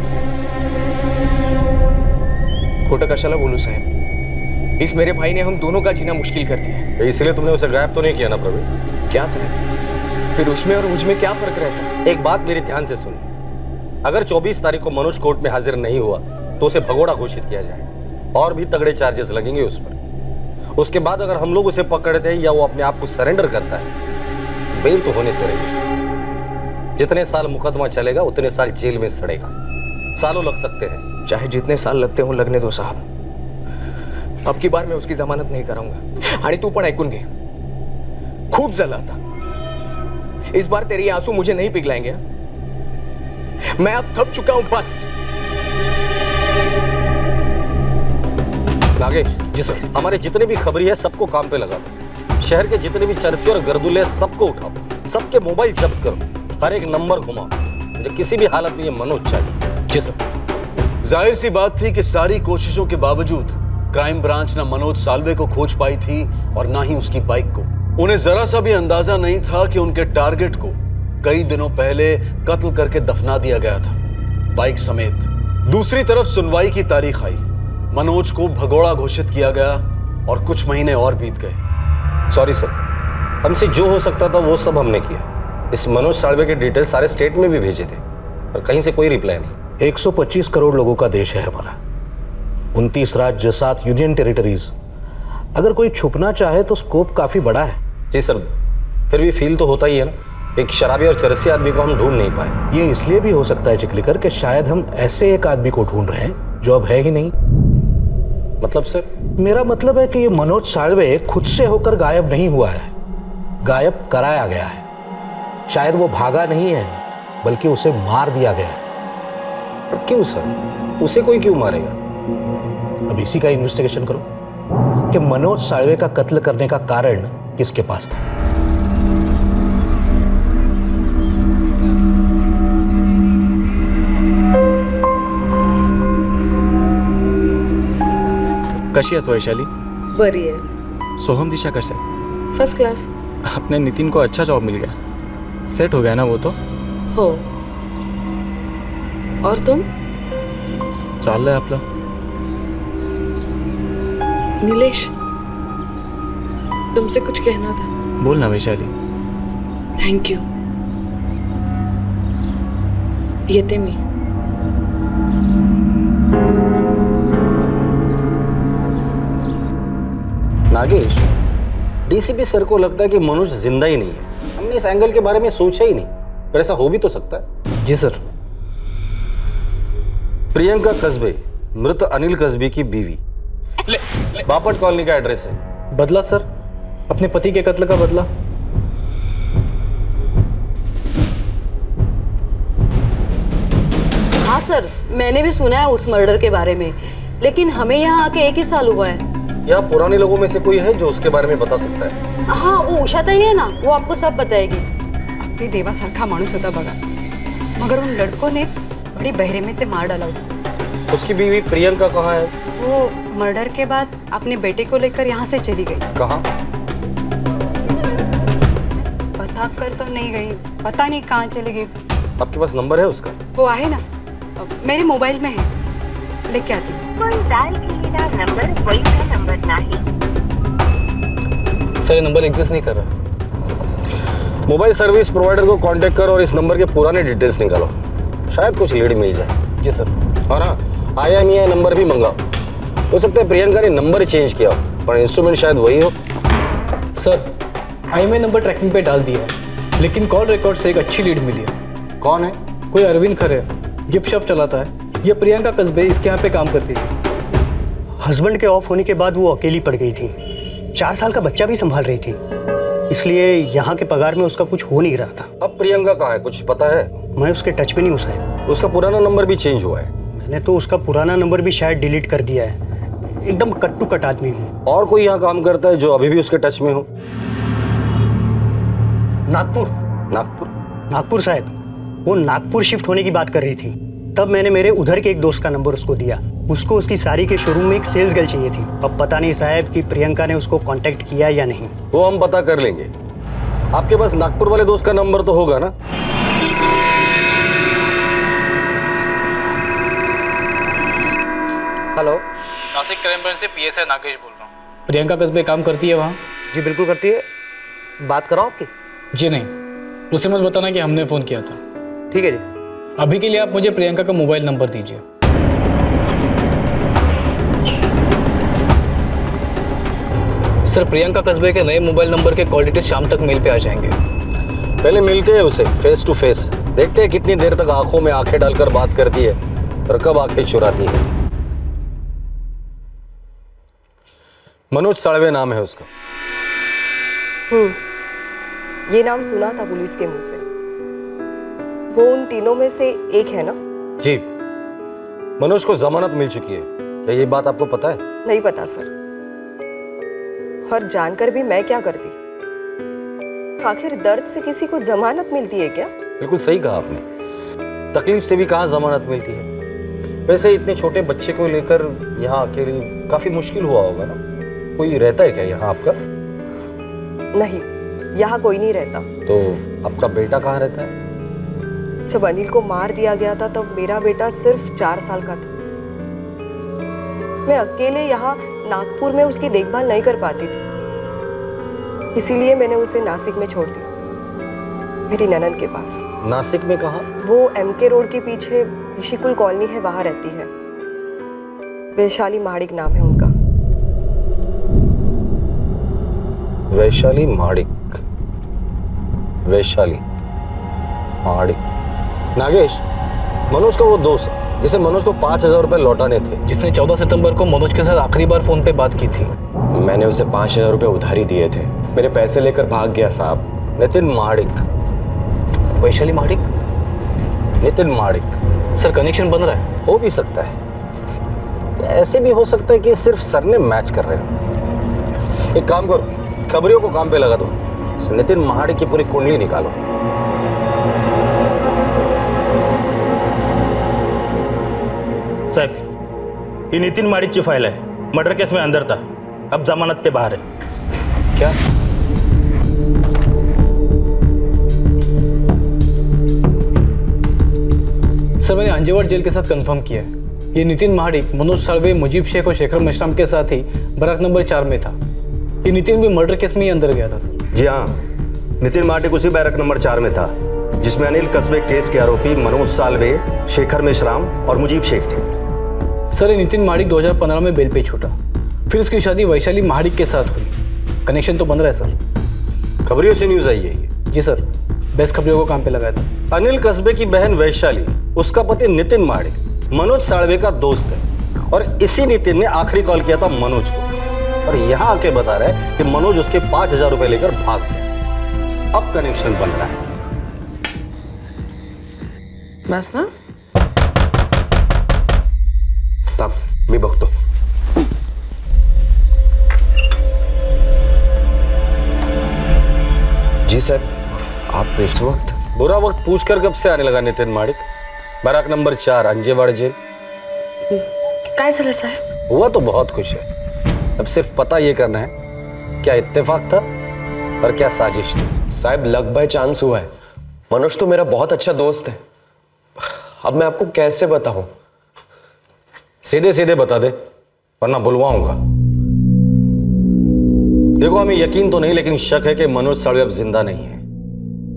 खोटा कशाला बोलू साहब, इस मेरे भाई ने हम दोनों का जीना मुश्किल कर दिया। इसलिए तुमने उसे गायब तो नहीं किया ना प्रवीण? क्या साहब, फिर उसमें और मुझ में क्या फर्क रहता है? एक बात मेरी ध्यान से सुनिए, अगर 24 तारीख को मनोज कोर्ट में हाजिर नहीं हुआ तो उसे भगोड़ा घोषित किया जाए और भी तगड़े चार्जेस लगेंगे उस पर। उसके बाद अगर हम लोग उसे पकड़ते हैं या वो अपने आप को सरेंडर करता है, बेल तो होने से रहेगी उसकी। जितने साल मुकदमा चलेगा उतने साल जेल में सड़ेगा, सालों लग सकते हैं। चाहे जितने साल लगते हो लगने दो साहब, अब की बार मैं उसकी जमानत नहीं कराऊंगा। आणि तू पण ऐकून घे, खूप झालं आता, इस बार तेरे ये आंसू मुझे नहीं पिघलाएंगे। मैं अब थक चुका हूं, बस। नागेश जी सर, हमारे जितने भी खबरी है सबको काम पे लगा दो। शहर के जितने भी चरसी और गर्दुले सबको उठाओ, सबके मोबाइल जब्त करो, हर एक नंबर घुमाओ। मुझे किसी भी हालत में ये मनोज चाहिए। जी सर। जाहिर सी बात थी कि सारी कोशिशों के बावजूद क्राइम ब्रांच ना मनोज साल्वे को खोज पाई थी और ना ही उसकी बाइक को। उन्हें जरा सा भी अंदाजा नहीं था कि उनके टारगेट को कई दिनों पहले कत्ल करके दफना दिया गया था, बाइक समेत। दूसरी तरफ सुनवाई की तारीख आई, मनोज को भगोड़ा घोषित किया गया और कुछ महीने और बीत गए। सॉरी सर, हमसे जो हो सकता था वो सब हमने किया। इस मनोज साल्वे के डिटेल्स सारे स्टेट में भी भेजे थे पर कहीं से कोई रिप्लाई नहीं। 125 करोड़ लोगों का देश है हमारा, 29 राज्य, 7 यूनियन टेरिटरीज। अगर कोई छुपना चाहे तो स्कोप काफी बड़ा है। जी सर, फिर भी फील तो होता ही है ना, एक शराबी और चरसी आदमी को हम ढूंढ नहीं पाए। ये इसलिए भी हो सकता है चिकलिकर कि शायद हम ऐसे एक आदमी को ढूंढ रहे हैं जो अब है ही नहीं। मतलब सर? मेरा मतलब है कि ये मनोज साल्वे खुद से होकर गायब नहीं हुआ है, गायब कराया गया है। शायद वो भागा नहीं है बल्कि उसे मार दिया गया है। क्यों सर? उसे कोई क्यों मारेगा? अब इसी का इन्वेस्टिगेशन करो कि मनोज साल्वे का कत्ल करने का कारण किसके पास था। कशी आहेस वैशाली? बरी आहे। सोहम दिशा कशा आहे? First class. अपने नितिन को अच्छा जॉब मिल गया, सेट हो गया ना वो तो? हो। और तुम? चाललंय आपलं। नीलेश, तुमसे कुछ कहना था। बोल ना वैशाली। Thank you. येते मी। नागेश, डीसीपी सर को लगता है कि मनोज जिंदा ही नहीं है। हमने इस एंगल के बारे में सोचा ही नहीं, पर ऐसा हो भी तो सकता है। जी सर। प्रियंका कस्बे मृत अनिल कस्बे की बीवी, बापट कॉलोनी का एड्रेस है। बदला सर, अपने पति के कत्ल का बदला। हाँ सर, मैंने भी सुना है उस मर्डर के बारे में, लेकिन हमें यहाँ आके 1 ही साल हुआ है। या पुराने लोगों में से कोई है जो उसके बारे में बता सकता है? हाँ, वो उषा ताई है ना, वो आपको सब बताएगी। अगदी देवासारखा माणूस होता बघा, मगर उन लड़कों ने बड़ी बहरेमे से मार डाला उसको। उसकी बीवी प्रियंका कहाँ है? वो मर्डर के बाद अपने बेटे को लेकर यहाँ से चली गई। कहाँ? बता कर तो नहीं गई, पता नहीं कहाँ चली गई। आपके पास नंबर है उसका? वो आहे ना, मेरे मोबाइल में है, लेके आती हूँ। सर ये नंबर एग्जिस्ट नहीं कर रहा। मोबाइल सर्विस प्रोवाइडर को कांटेक्ट करो और इस नंबर के पुराने डिटेल्स निकालो, शायद कुछ लीड मिल जाए। जी सर। और हाँ, IMEI नंबर भी मंगाओ। हो सकता है प्रियंका ने नंबर चेंज किया हो, पर इंस्ट्रूमेंट शायद वही हो। सर IMEI नंबर ट्रैकिंग पे डाल दिया है, लेकिन कॉल रिकॉर्ड से एक अच्छी लीड मिली है। कौन है? कोई अरविंद खरे, गिफ्ट शॉप चलाता है। ये प्रियंका कस्बे इसके यहाँ पे काम करती थी। हस्बैंड के ऑफ होने के बाद वो अकेली पड़ गई थी, 4 साल का बच्चा भी संभाल रही थी, इसलिए यहाँ के पगार में उसका कुछ हो नहीं रहा था। अब प्रियंका कहाँ है, कुछ पता है? मैं उसके टच में नहीं हूँ साहब। उसका पुराना नंबर भी चेंज हुआ है। मैंने तो उसका पुराना नंबर भी शायद डिलीट कर दिया है। एकदम कट टू कट आदमी हूँ। और कोई यहाँ काम करता है जो अभी भी उसके टच में हो? नागपुर। नागपुर? नागपुर साहब, वो नागपुर शिफ्ट होने की बात कर रही थी, तब मैंने मेरे उधर के एक दोस्त का नंबर उसको दिया। उसको उसकी साड़ी के शोरूम में एक सेल्स गर्ल चाहिए थी। अब पता नहीं साहब कि प्रियंका ने उसको कांटेक्ट किया या नहीं। वो हम पता कर लेंगे। आपके पास नागपुर वाले दोस्त का नंबर तो होगा ना? हेलो, नासिक क्राइम ब्रांच से PSI नागेश बोल रहा हूँ। प्रियंका कस्बे काम करती है वहाँ? जी बिल्कुल करती है। बात कराओ आपकी? जी नहीं, उसे मत बताना कि हमने फ़ोन किया था। ठीक है जी। अभी के लिए आप मुझे प्रियंका का मोबाइल नंबर दीजिए। सर, प्रियंका कस्बे के नए मोबाइल नंबर के कॉल डिटेल्स शाम तक मेल पे आ जाएंगे। पहले मिलते हैं उसे फेस टू फेस, देखते हैं कितनी देर तक आंखों में आंखें डालकर बात करती है और कब आंखें चुराती है। मनोज साळवे नाम है उसका। ये नाम सुना था पुलिस के मुंह से। वो उन तीनों में से एक है ना? जी, मनोज को जमानत मिल चुकी है। क्या ये बात आपको पता है? नहीं पता सर, और जानकर भी मैं क्या करती। आखिर दर्द से किसी को जमानत मिलती है क्या? बिल्कुल सही कहा आपने, तकलीफ से भी कहाँ जमानत मिलती है। वैसे इतने छोटे बच्चे को लेकर यहाँ अकेली काफी मुश्किल हुआ होगा ना? कोई रहता है क्या यहाँ आपका? नहीं, यहाँ कोई नहीं रहता। तो आपका बेटा कहाँ रहता है? जब अनिल को मार दिया गया था तब मेरा बेटा सिर्फ 4 साल का था। मैं अकेले यहाँ नागपुर में उसकी देखभाल नहीं कर पाती थी, इसीलिए मैंने उसे नासिक में छोड़ दिया, मेरी ननद के पास। नासिक में कहाँ? वो MK रोड के पीछे ऋषिकुल कॉलोनी है, वहां रहती है। वैशाली महाडिक नाम है उनका। वैशाली महाडिक, वैशाली महाडिक। नागेश, मनोज का वो दोस्त जिसे मनोज को 5,000 रुपए लौटाने थे, जिसने 14 सितंबर को मनोज के साथ आखिरी बार फोन पे बात की थी। मैंने उसे 5,000 रुपए उधारी दिए थे, मेरे पैसे लेकर भाग गया साहब। नितिन महाडिक। वैशाली महाडिक? नितिन महाडिक। सर, कनेक्शन बन रहा है? हो भी सकता है, ऐसे भी हो सकता है कि सिर्फ सरने मैच कर रहे हो। एक काम करो, खबरियों को काम पे लगा दो, नितिन महाडिक की पूरी कुंडली निकालो। साहब, ये नितिन माडिक की फाइल है। मर्डर केस में अंदर था, अब जमानत पे बाहर है। क्या? सर, मैंने अंजेवाड़ जेल के साथ कंफर्म किया है। ये नितिन महाडिक मनोज साळवे, मुजीब शेख और शेखर मेश्राम के साथ ही बराक नंबर 4 में था। ये नितिन भी मर्डर केस में ही अंदर गया था सर। जी हाँ, नितिन माडिक उसी बैरक नंबर 4 में था जिसमें अनिल कस्बे केस के आरोपी मनोज साळवे, शेखर मेश्राम और मुजीब शेख थे। सर, ये नितिन महाडिक 2015 में बेल पे छूटा, फिर उसकी शादी वैशाली महाडिक के साथ हुई। कनेक्शन तो बन रहा है सर। खबरियों से न्यूज आई है ये? जी सर, बेस्ट खबरियों को काम पे लगाया था। अनिल कस्बे की बहन वैशाली, उसका पति नितिन महाडिक मनोज साळवे का दोस्त है, और इसी नितिन ने आखिरी कॉल किया था मनोज को, और यहाँ आके बता रहा है कि मनोज उसके 5,000 रुपए लेकर भाग गया। अब कनेक्शन बन रहा है। बस ना? तब मी बघतो। जी सर, आप इस वक्त? बुरा वक्त पूछकर कब से आने लगा नितिन महाडिक? बराक नंबर 4 अंजेवाड़ जेल। काय झालं साहेब? हुआ तो बहुत कुछ है, अब सिर्फ पता ये करना है क्या इत्तेफाक था और क्या साजिश थी। साहब, लक बाय चांस हुआ है। मनोज तो मेरा बहुत अच्छा दोस्त है, अब मैं आपको कैसे बताऊं? सीधे सीधे बता दे, वरना बुलवाऊंगा। देखो, हमें यकीन तो नहीं, लेकिन शक है कि मनोज साळवे अब जिंदा नहीं है,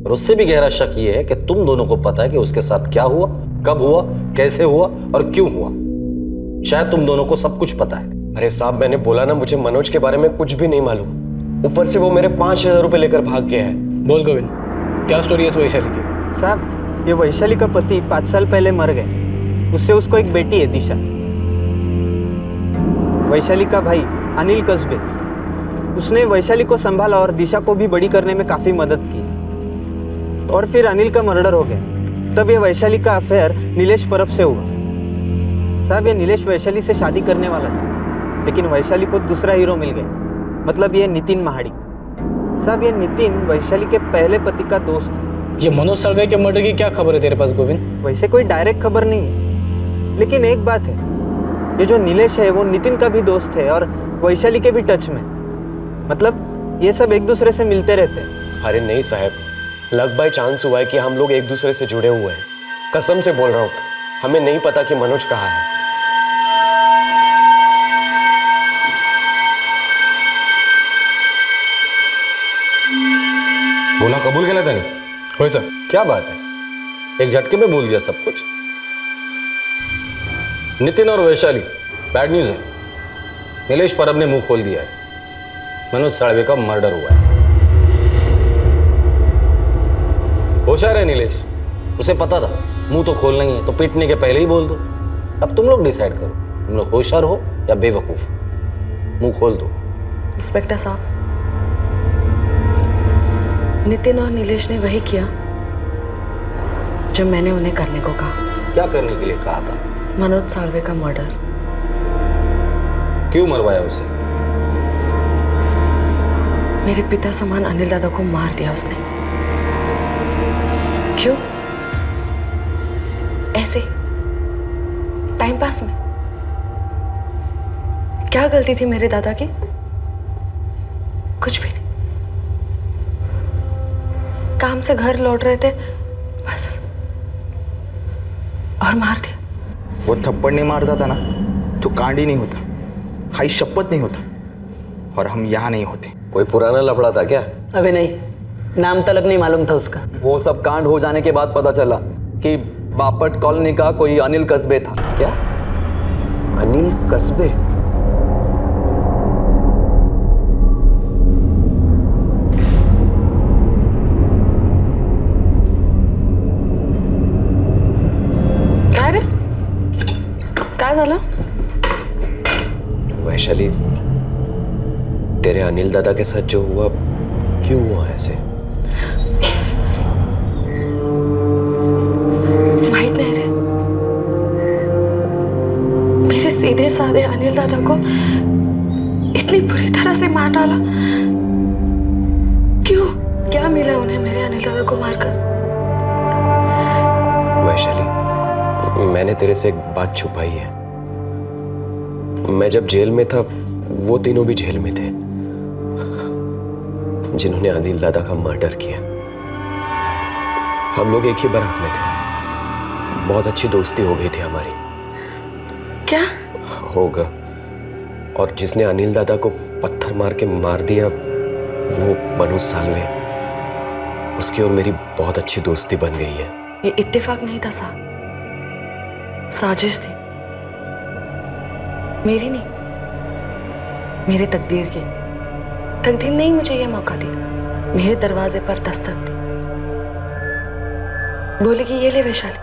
और उससे भी गहरा शक ये है कि तुम दोनों को पता है कि उसके साथ क्या हुआ, कब हुआ, कैसे हुआ और क्यों हुआ। शायद तुम दोनों को सब कुछ पता है। अरे साहब, मैंने बोला ना, मुझे मनोज के बारे में कुछ भी नहीं मालूम। ऊपर से वो मेरे 5,000 रुपए लेकर भाग गया है। बोल गोविंद, क्या स्टोरी है वैशाली की? साहब, ये वैशाली का पति 5 साल पहले मर गए। उससे उसको एक बेटी है, दिशा। वैशाली का भाई अनिल कस्बे, उसने वैशाली को संभाला और दिशा को भी बड़ी करने में काफ़ी मदद की। और फिर अनिल का मर्डर हो गया। तब ये वैशाली का अफेयर नीलेश परब से हुआ। साहब, ये नीलेश वैशाली से शादी करने वाला था, लेकिन वैशाली को दूसरा हीरो मिल गया, मतलब ये नितिन महाडिक। साहब, ये नितिन वैशाली के पहले पति का दोस्त है। ये मनोज साळवे के मर्डर की क्या खबर है तेरे पास गोविंद? वैसे कोई डायरेक्ट खबर नहीं है, लेकिन एक बात है, ये जो नीलेश है वो नितिन का भी दोस्त है और वैशाली के भी टच में। मतलब ये सब एक दूसरे से मिलते रहते हैं। अरे नहीं साहब, लक बाय चांस हुआ है कि हम लोग एक दूसरे से जुड़े हुए हैं। कसम से बोल रहा हूँ, हमें नहीं पता कि मनोज कहाँ है। बोला कबूल केला त्याने? होय सर. क्या बात है, एक झटके में बोल दिया सब कुछ. नितिन और वैशाली, बैड न्यूज है. नीलेश परब ने मुंह खोल दिया है. मनोज साळवे का मर्डर हुआ है. होशियार है नीलेश, उसे पता था मुंह तो खोलना ही है, तो पीटने के पहले ही बोल दो. अब तुम लोग डिसाइड करो, तुम लोग होशियार हो या बेवकूफ. मुंह खोल दो. इंस्पेक्टर साहब, नितिन और नीलेश ने वही किया जो मैंने उन्हें करने को कहा. क्या करने के लिए कहा था? मनोज साळवे का मर्डर. क्यों मरवाया उसे? मेरे पिता समान अनिल दादा को मार दिया उसने. क्यों? ऐसे टाइम पास में. क्या गलती थी मेरे दादा की? कुछ भी नहीं. काम से घर लौट रहे थे बस, और मार दिया. वो थप्पड़ नहीं मारता था ना तो कांड ही नहीं होता, हाई शपथ नहीं होता, और हम यहाँ नहीं होते. कोई पुराना लफड़ा था क्या? अबे नहीं, नाम तलक नहीं मालूम था उसका. वो सब कांड हो जाने के बाद पता चला कि बापट कॉलोनी का कोई अनिल कस्बे था. क्या? अनिल कस्बे? काय रे? काय झालं? वैशाली, तेरे अनिल दादा के साथ जो हुआ, क्यों हुआ ऐसे? माहित नहीं रे. मेरे सीधे साधे अनिल दादा को इतनी बुरी तरह से मार डाला. क्यों? क्या मिला उन्हें मेरे अनिल दादा को मारकर? वैशाली, मैंने तेरे से एक बात छुपाई है. मैं जब जेल में था, वो तीनों भी जेल में थे जिन्होंने अनिल दादा का मर्डर किया. हम लोग एक ही बारात में थे. बहुत अच्छी दोस्ती हो गई थी हमारी. क्या? होगा. और जिसने अनिल दादा को पत्थर मार के मार दिया, वो मनोज सालवे. उसकी और मेरी बहुत अच्छी दोस्ती बन गई है. ये इत्तेफाक नहीं था साहब, साजिश थी. मेरी नहीं, मेरे तकदीर की. तकदीर ने ही मुझे यह मौका दिया. मेरे दरवाजे पर दस्तक दी. बोले कि ये ले वैशाली,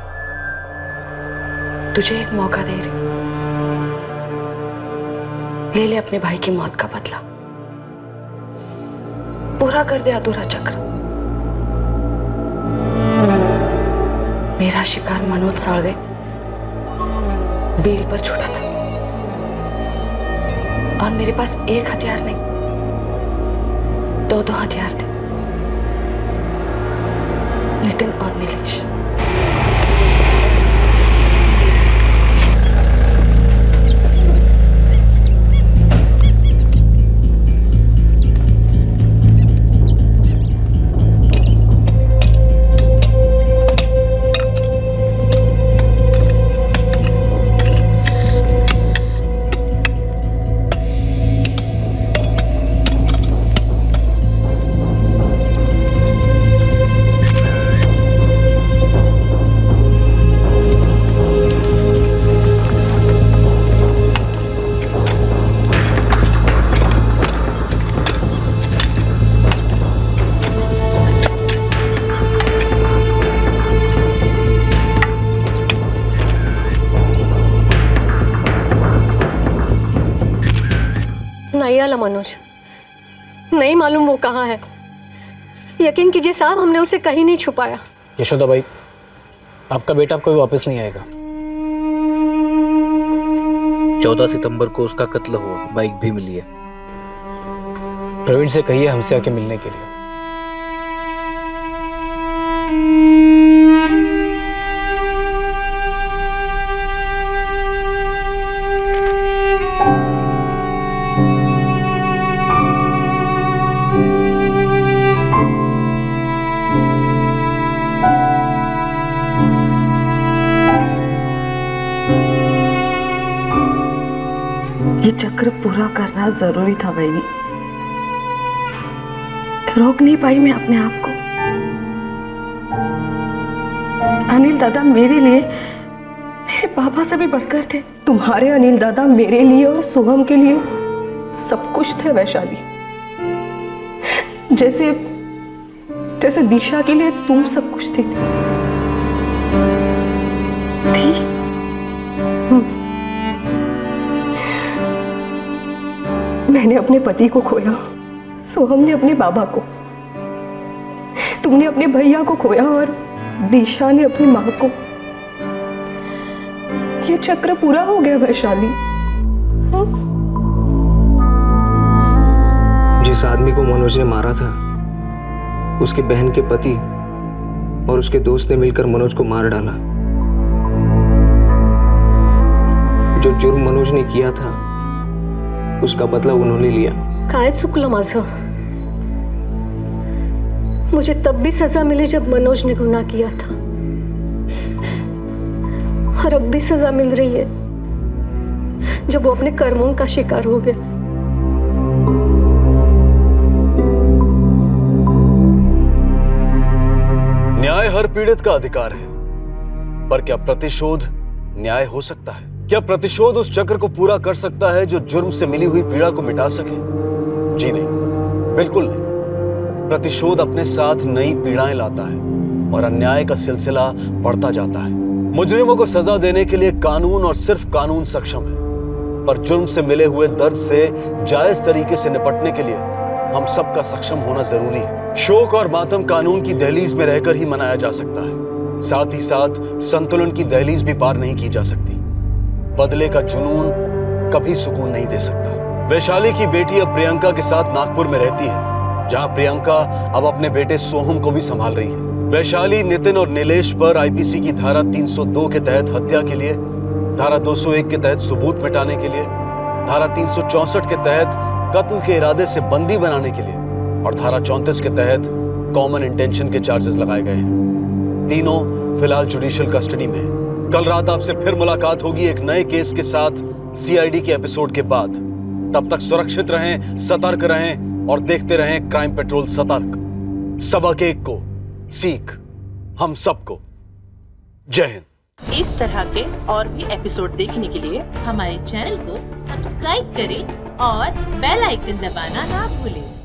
तुझे एक मौका दे रही, ले ले अपने भाई की मौत का बदला, पूरा कर दे अधूरा चक्र. मेरा शिकार मनोज साळवे बेल पर छूटा था, और मेरे पास एक हथियार नहीं, दो हथियार थे. नितिन और नीलेश. नहीं आला मनोज, नहीं मालूम वो कहाँ है. यकीन कीजिए साहब, हमने उसे कहीं नहीं छुपाया. यशोदा भाई, आपका बेटा अब कभी वापस नहीं आएगा. 14 सितंबर को उसका कत्ल हुआ, बाइक भी मिली है. प्रवीण से कहिए हमसे आके मिलने के लिए. ये चक्र पूरा करना जरूरी था वैनी. रोक नहीं पाई मैं अपने आप को. अनिल दादा मेरे लिए मेरे पापा से भी बढ़कर थे। तुम्हारे अनिल दादा मेरे लिए और सोहम के लिए सब कुछ थे वैशाली। जैसे जैसे दिशा के लिए तुम सब कुछ थी। मैंने अपने पति को खोया, सोहम ने अपने बाबा को, तुमने अपने भैया को खोया और दिशा ने अपनी माँ को। ये चक्र पूरा हो गया वैशाली। जिस आदमी को मनोज ने मारा था, उसकी बहन के पति और उसके दोस्त ने मिलकर मनोज को मार डाला। जो जुर्म मनोज ने किया था उसका बदला उन्होंने लिया। काय चुकलं माझं? मुझे तब भी सजा मिली जब मनोज ने गुनाह किया था, और अब भी सजा मिल रही है जब वो अपने कर्मों का शिकार हो गया। न्याय हर पीड़ित का अधिकार है, पर क्या प्रतिशोध न्याय हो सकता है? क्या प्रतिशोध उस चक्र को पूरा कर सकता है जो जुर्म से मिली हुई पीड़ा को मिटा सके? जी नहीं, बिल्कुल नहीं। प्रतिशोध अपने साथ नई पीड़ाएं लाता है और अन्याय का सिलसिला बढ़ता जाता है। मुजरिमों को सजा देने के लिए कानून और सिर्फ कानून सक्षम है, पर जुर्म से मिले हुए दर्द से जायज तरीके से निपटने के लिए हम सबका सक्षम होना जरूरी है। शोक और मातम कानून की दहलीज में रहकर ही मनाया जा सकता है, साथ ही साथ संतुलन की दहलीज भी पार नहीं की जा सकती। बदले का जुनून कभी सुकून नहीं दे सकता। वैशाली की बेटी अब प्रियंका के साथ नागपुर में रहती है, जहां प्रियंका अब अपने बेटे सोहम को भी संभाल रही है। वैशाली नितिन और नीलेश पर आईपीसी की धारा 302 के तहत हत्या के लिए, धारा 201 के तहत सबूत मिटाने के लिए, धारा 364 के तहत कत्ल के इरादे से बंदी बनाने के लिए और धारा 34 के तहत कॉमन इंटेंशन के चार्जेस लगाए गए हैं। तीनों फिलहाल जुडिशियल कस्टडी में हैं। कल रात आपसे फिर मुलाकात होगी एक नए केस के साथ सीआईडी के एपिसोड के बाद। तब तक सुरक्षित रहें, सतर्क रहें और देखते रहें क्राइम पेट्रोल सतर्क। सबक एक को सीख हम सबको। जय हिंद। इस तरह के और भी एपिसोड देखने के लिए हमारे चैनल को सब्सक्राइब करें और बेल आइकन दबाना ना भूलें।